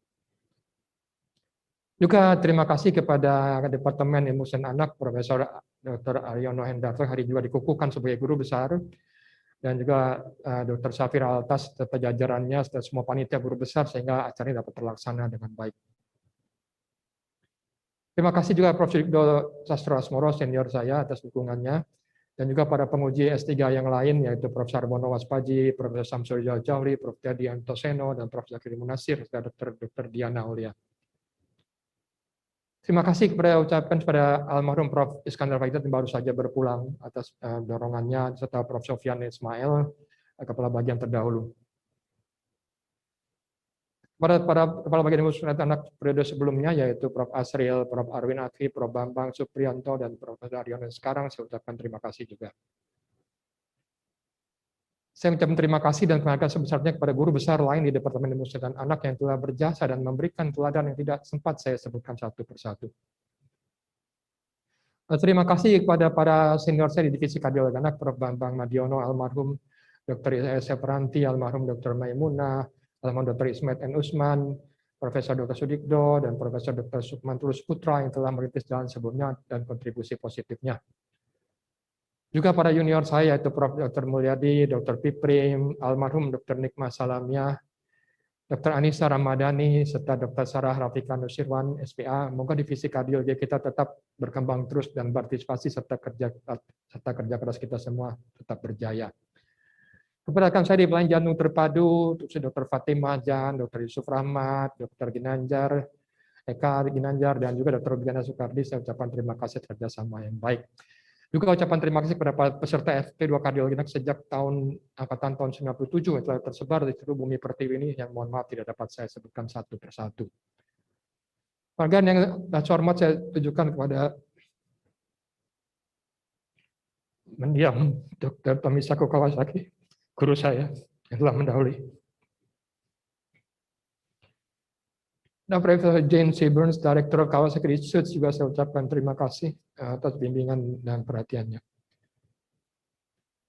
Juga terima kasih kepada Departemen Ilmu Kesehatan Anak, Profesor Dr. Aryono Hendarto, hari juga dikukuhkan sebagai guru besar, dan juga Dr. Safir Altas serta jajarannya, serta semua panitia guru besar, sehingga acara ini dapat terlaksana dengan baik. Terima kasih juga Prof. Sudikdo Sastro Asmoro, senior saya, atas dukungannya, dan juga pada penguji S3 yang lain, yaitu Prof. Sarbono Waspaji, Prof. Samsul Jauhri, Prof. Teddy Antoseno, dan Prof. Zakiri Munasir, serta Dr. Diana Aulia. Terima kasih kepada almarhum Prof. Iskandar Faizat yang baru saja berpulang atas dorongannya, serta Prof. Sofyan Ismail, Kepala Bagian terdahulu. Kepada para kepala bagian ilmu sunat anak periode sebelumnya, yaitu Prof. Asril, Prof. Arwin Akhi, Prof. Bambang Supriyanto, dan Prof. Aryono sekarang, saya ucapkan terima kasih juga. Saya mengucapkan terima kasih dan penghargaan sebesarnya kepada guru besar lain di Departemen Ilmu Sunat Anak yang telah berjasa dan memberikan teladan yang tidak sempat saya sebutkan satu persatu. Terima kasih kepada para senior saya di Divisi Kardiologi Anak, Prof. Bambang Madiono, almarhum Dr. Sepranti, almarhum Dr. Maimunah, almarhum Dr. Ismet N. Usman, Profesor Dr. Sudikdo, dan Profesor Dr. Sukman Tulus Putra yang telah merintis jalan sebelumnya dan kontribusi positifnya. Juga para junior saya, yaitu Prof. Dr. Mulyadi, Dr. Piprim, almarhum Dr. Nikmah Salamiah, Dr. Anissa Ramadhani, serta Dr. Sarah Rafika Nusirwan, SPA. Semoga divisi kardiologi kita tetap berkembang terus dan partisipasi serta kerja keras kita semua tetap berjaya. Kepada rekan saya di Pelayanan Jantung Terpadu, Dr. Fatimah Jan, Dr. Yusuf Rahmat, Dr. Ginanjar, Eka Ginanjar, dan juga Dr. Rubiana Soekardi, saya ucapkan terima kasih kerjasama yang baik. Juga ucapan terima kasih kepada peserta FP2 Kardiologi Anak sejak angkatan tahun 97 yang telah tersebar di seluruh bumi pertiwi ini, yang mohon maaf tidak dapat saya sebutkan satu persatu. Penghargaan yang hormat saya tujukan kepada mendiang Dr. Tomisaku Kawasaki, guru saya yang telah mendahului. Dan Profesor Jane C. Burns, Director of Kawasaki Research, juga saya ucapkan terima kasih atas bimbingan dan perhatiannya.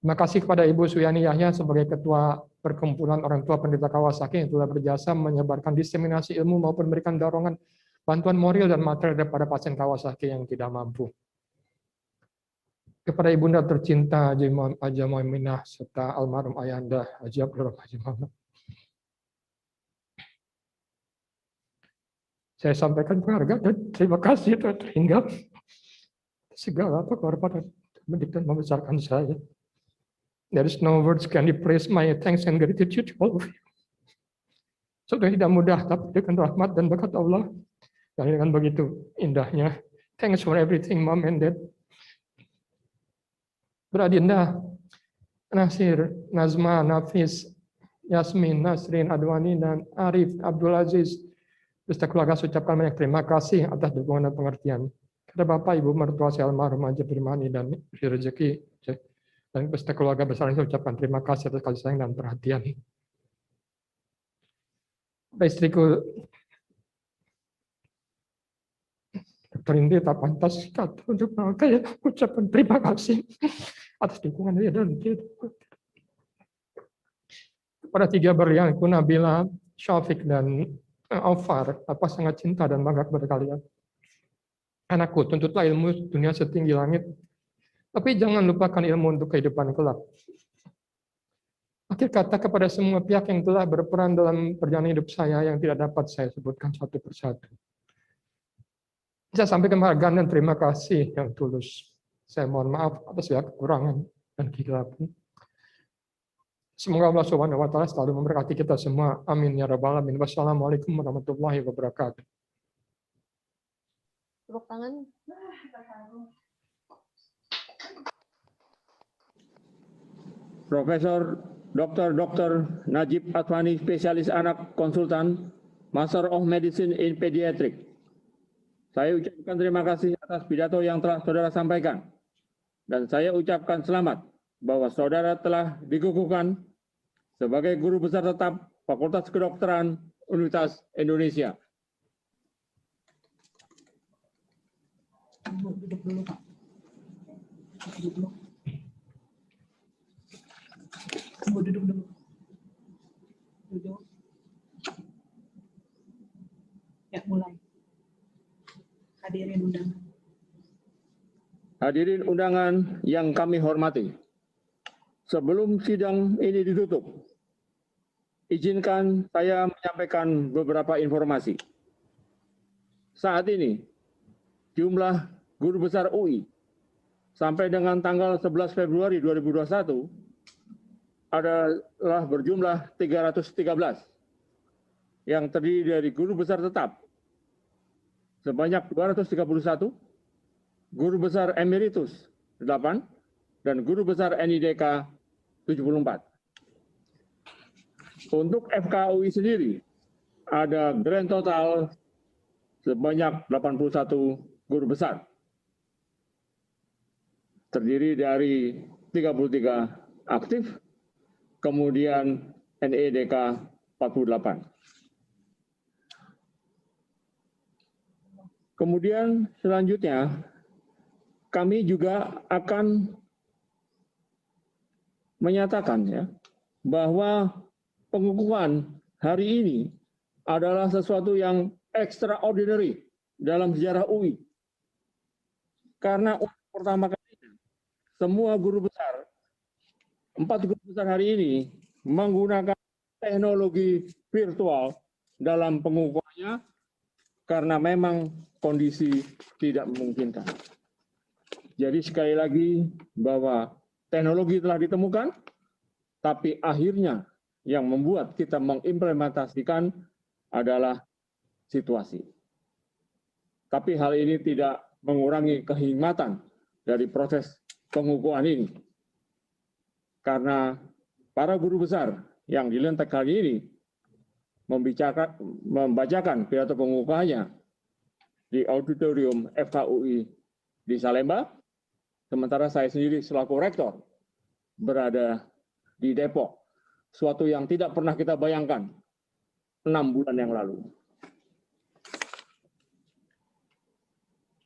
Terima kasih kepada Ibu Suyani Yahya sebagai Ketua Perkumpulan Orang Tua Penderita Kawasaki yang telah berjasa menyebarkan diseminasi ilmu maupun memberikan dorongan bantuan moral dan material kepada pasien Kawasaki yang tidak mampu. Kepada Ibunda tercinta Haji Muiminah serta almarhum Ayanda Haji Abdul Haji Muhammad. Saya sampaikan penghargaan dan terima kasih telah terhingga segala pengorbanan mendidik dan membesarkan saya. There is no words can praise my thanks and gratitude to all of you. Sudah tidak mudah, tapi dengan rahmat dan berkat Allah, dan dengan begitu indahnya. Thanks for everything, Mom and Dad. Beradinda, Nasir, Nazma, Nafis, Yasmin, Nasrin, Adwani, dan Arif, Abdul Aziz, beserta keluarga saya ucapkan banyak terima kasih atas dukungan dan pengertian. Kepada Bapak, Ibu, mertua saya almarhum Haji Firmani dan Rezeki, dan beserta keluarga besar saya ucapkan terima kasih atas kasih sayang dan perhatian. Istriku, Dr. Indi tak pantas kata untuk saya ucapkan terima kasih atas dukungan dia dan dia. Kepada tiga berlianku, Nabila, Syafiq, dan Aufar, apa sangat cinta dan bangga kepada kalian. Anakku, tuntutlah ilmu dunia setinggi langit, tapi jangan lupakan ilmu untuk kehidupan kelak. Akhir kata kepada semua pihak yang telah berperan dalam perjalanan hidup saya yang tidak dapat saya sebutkan satu persatu. Saya sampaikan penghargaan dan terima kasih yang tulus. Saya mohon maaf atas segala kekurangan dan kehilapan. Semoga Allah Subhanahu wa taala selalu memberkati kita semua. Amin ya rabbal alamin. Wassalamualaikum warahmatullahi wabarakatuh. Tepuk tangan. Profesor Dr. Najib Advani, spesialis anak konsultan, Master of Medicine in Pediatric. Saya ucapkan terima kasih atas pidato yang telah saudara sampaikan. Dan saya ucapkan selamat bahwa saudara telah dikukuhkan sebagai guru besar tetap Fakultas Kedokteran Universitas Indonesia. Duduk dulu, Pak. Duduk dulu. Duduk dulu. Duduk. Ya, mulai. Hadirin undangan. Hadirin undangan yang kami hormati. Sebelum sidang ini ditutup, izinkan saya menyampaikan beberapa informasi. Saat ini, jumlah guru besar UI sampai dengan tanggal 11 Februari 2021 adalah berjumlah 313 yang terdiri dari guru besar tetap sebanyak 231, guru besar emeritus 8, dan guru besar NIDK 74. Untuk FKUI sendiri, ada grand total sebanyak 81 guru besar. Terdiri dari 33 aktif, kemudian NEDK 48. Kemudian selanjutnya kami juga akan menyatakan ya bahwa pengukuhan hari ini adalah sesuatu yang extraordinary dalam sejarah UI. Karena untuk pertama kali semua guru besar, 4 guru besar hari ini menggunakan teknologi virtual dalam pengukuhannya karena memang kondisi tidak memungkinkan. Jadi sekali lagi bahwa teknologi telah ditemukan, tapi akhirnya yang membuat kita mengimplementasikan adalah situasi. Tapi hal ini tidak mengurangi kehikmatan dari proses pengukuhan ini. Karena para guru besar yang dilantik kali ini membacakan pidato pengukuhannya di auditorium FKUI di Salemba, sementara saya sendiri selaku rektor berada di Depok, suatu yang tidak pernah kita bayangkan 6 bulan yang lalu.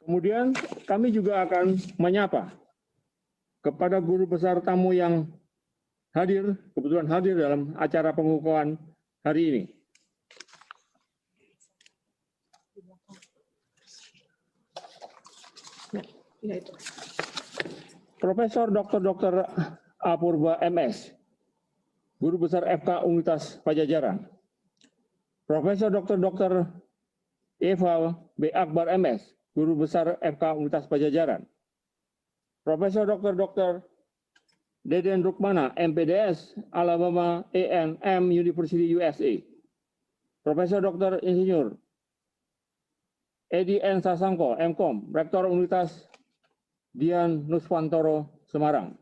Kemudian kami juga akan menyapa kepada guru besar tamu yang hadir, kebetulan hadir dalam acara pengukuhan hari ini. Ya, itu. Profesor Dr. Apurba MS, Guru Besar FK Universitas Pajajaran. Profesor Dr. Eva B. Akbar MS, Guru Besar FK Universitas Pajajaran. Profesor Dr. Deden Rukmana, MPDS, Alabama A&M University USA. Profesor Dr. Insinyur Edi N. Sasangko, MKom, Rektor Universitas Dian Nuswantoro, Semarang.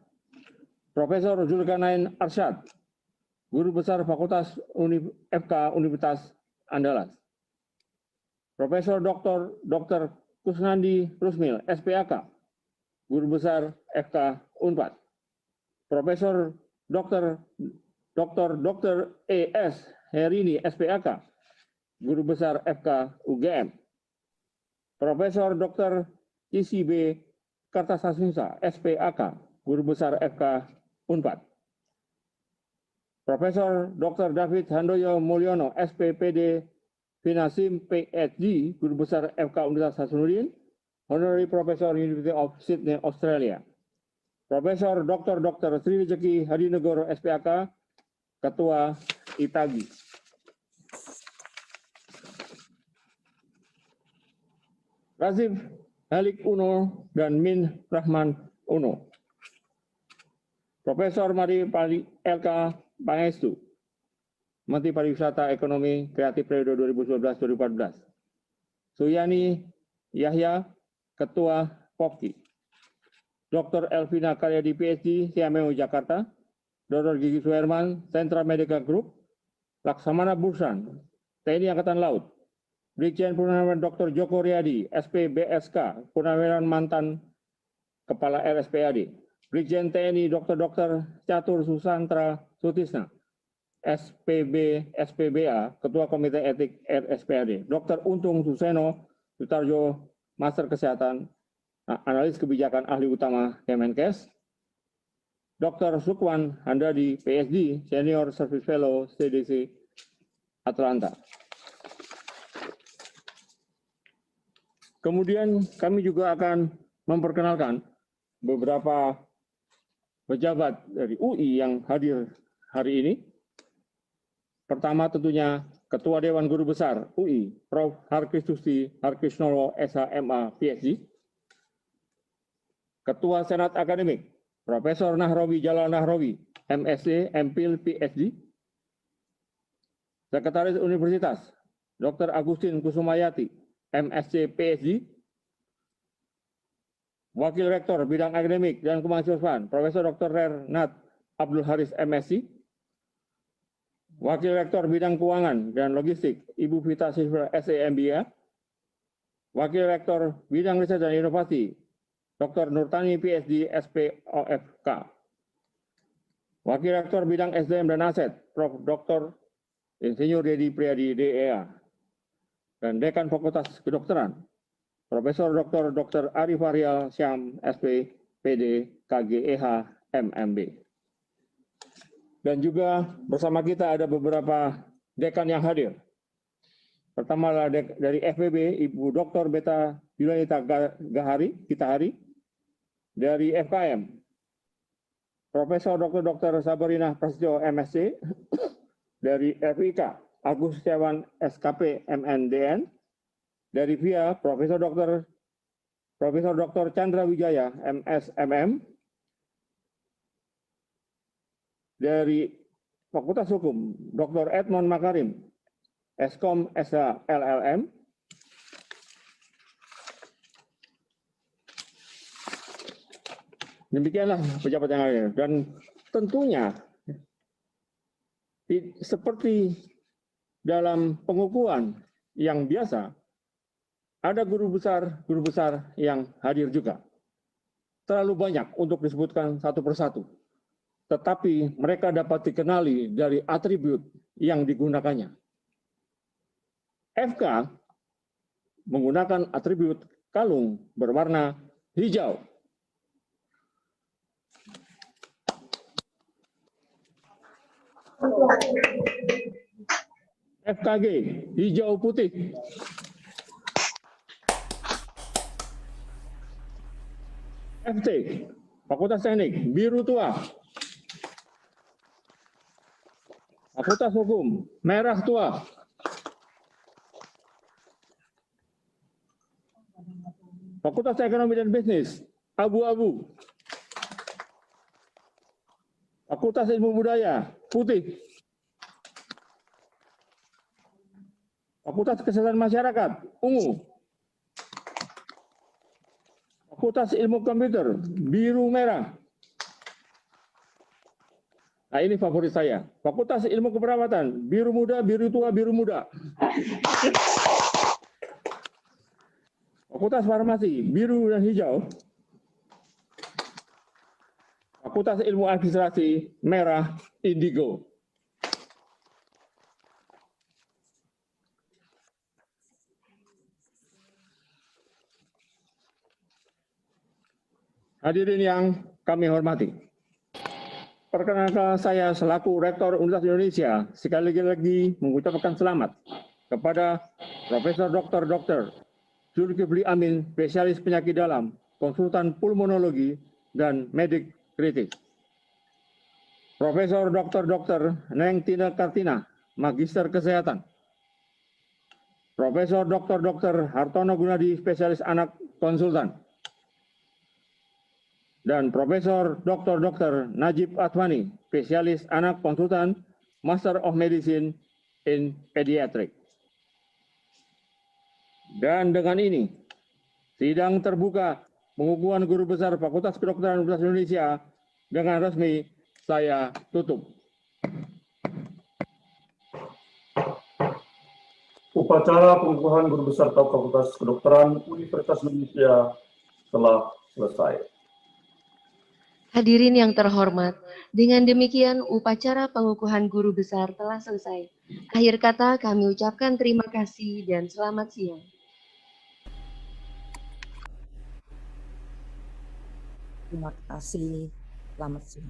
Profesor Zulkarnain Arsyad, Guru Besar Fakultas FK Universitas Andalas. Profesor Dr. Kusnandi Rusmil, SPAK, Guru Besar FK Unpad. Profesor Dr. ES Herini, SPAK, Guru Besar FK UGM. Profesor Dr. ICB Kartasasmisa, SPAK, Guru Besar FK Unpad. Profesor Dr. David Handoyo Mulyono, SPPD Finasim PhD, Guru Besar FK Universitas Hasanuddin, Honorary Professor University of Sydney, Australia. Profesor Dr. Sri Rejeki Hadinegoro, SPAK, Ketua ITAGI. Razif Halik Uno dan Min Rahman Uno. Profesor Mari LK Pangestu, Menteri Pariwisata Ekonomi Kreatif periode 2012-2014. Suyani Yahya, Ketua POKI. Dr. Elvina Karyadi, PhD, CMU Jakarta. Dr. Gigi Suherman, Sentra Medica Group. Laksamana Bursan, TNI Angkatan Laut. Brigjen Purnawirawan Dr. Joko Riyadi, SPBSK, Purnawirawan mantan Kepala RSPAD. Brigjen TNI Dr. Catur Susantra Sutisna, SPBA, Ketua Komite Etik RSPAD. Dr. Untung Suseno Sutarjo, Master Kesehatan, Analis Kebijakan Ahli Utama Kemenkes. Dr. Sukwan Handadi, PhD, Senior Service Fellow, CDC Atlanta. Kemudian kami juga akan memperkenalkan beberapa pejabat dari UI yang hadir hari ini. Pertama tentunya Ketua Dewan Guru Besar UI, Prof. Harkristusti Harkrisnowo, SHMA, PhD. Ketua Senat Akademik, Profesor Nahrawi Jalal Nahrawi, MSc, MPhil, PhD. Sekretaris Universitas, Dr. Agustin Kusumayati, MSc, PhD. Wakil Rektor Bidang Akademik dan Kemahasiswaan, Profesor Dr. Rernat Abdul Haris, MSc. Wakil Rektor Bidang Keuangan dan Logistik, Ibu Vita Silva SEMBA. Wakil Rektor Bidang Riset dan Inovasi, Dr. Nurtani PhD SPOFK. Wakil Rektor Bidang SDM dan Aset, Prof. Dr. Insinyur Dedi Priadi DEA. Dan Dekan Fakultas Kedokteran, Profesor Dr. Arif Arial Syam SP PD KGEH MMB. Dan juga bersama kita ada beberapa dekan yang hadir. Pertama adalah dari FPB, Ibu Dr. Beta Yulanita Gitahari. Dari FKM, Profesor Dr. Sabarina Prasetyo MSc. Dari FIK, Agus Setiawan SKP MNDN. Dari VIA, Profesor Dr. Chandra Wijaya MSMM. Dari Fakultas Hukum, Dr. Edmond Makarim, Eskom SH LLM. Demikianlah pejabat yang hadir. Dan tentunya seperti dalam pengukuhan yang biasa, ada guru besar yang hadir juga. Terlalu banyak untuk disebutkan satu persatu. Tetapi mereka dapat dikenali dari atribut yang digunakannya. FK menggunakan atribut kalung berwarna hijau. FKG hijau putih. FT Fakultas Teknik biru tua. Fakultas Hukum merah tua. Fakultas Ekonomi dan Bisnis abu-abu. Fakultas Ilmu Budaya putih. Fakultas Kesehatan Masyarakat ungu. Fakultas Ilmu Komputer biru merah. Nah, ini favorit saya. Fakultas Ilmu Keperawatan biru muda, biru tua, biru muda. Fakultas Farmasi biru dan hijau. Fakultas Ilmu Administrasi merah indigo. Hadirin yang kami hormati, perkenalkan saya selaku Rektor Universitas Indonesia sekali lagi mengucapkan selamat kepada Profesor Dr. Zulkifli Amin, spesialis penyakit dalam, konsultan pulmonologi dan medik kritis. Profesor Dr. Neng Tina Kartina, Magister Kesehatan. Profesor Dr. Hartono Gunadi, spesialis anak konsultan. Dan Profesor Dr. Najib Atwani, spesialis anak konsultan, Master of Medicine in Pediatric. Dan dengan ini, sidang terbuka pengukuhan guru besar Fakultas Kedokteran Universitas Indonesia dengan resmi saya tutup. Upacara pengukuhan guru besar Fakultas Kedokteran Universitas Indonesia telah selesai. Hadirin yang terhormat, dengan demikian upacara pengukuhan guru besar telah selesai. Akhir kata kami ucapkan terima kasih dan selamat siang. Terima kasih. Selamat siang.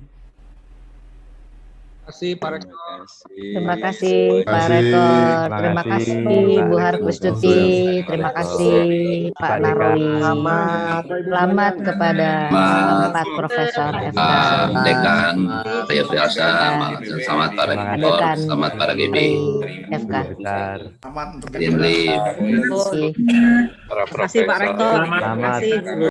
Terima kasih Pak Rektor. Terima kasih Pak Rektor, terima kasih Bu Harkustuti, terima kasih Pak Narwi. Selamat kepada Pak Profesor FK. Dekan, Pak Biasa, selamat para Rektor, selamat para GB. FK. Terima kasih Terima kasih Pak Rektor. Terima kasih.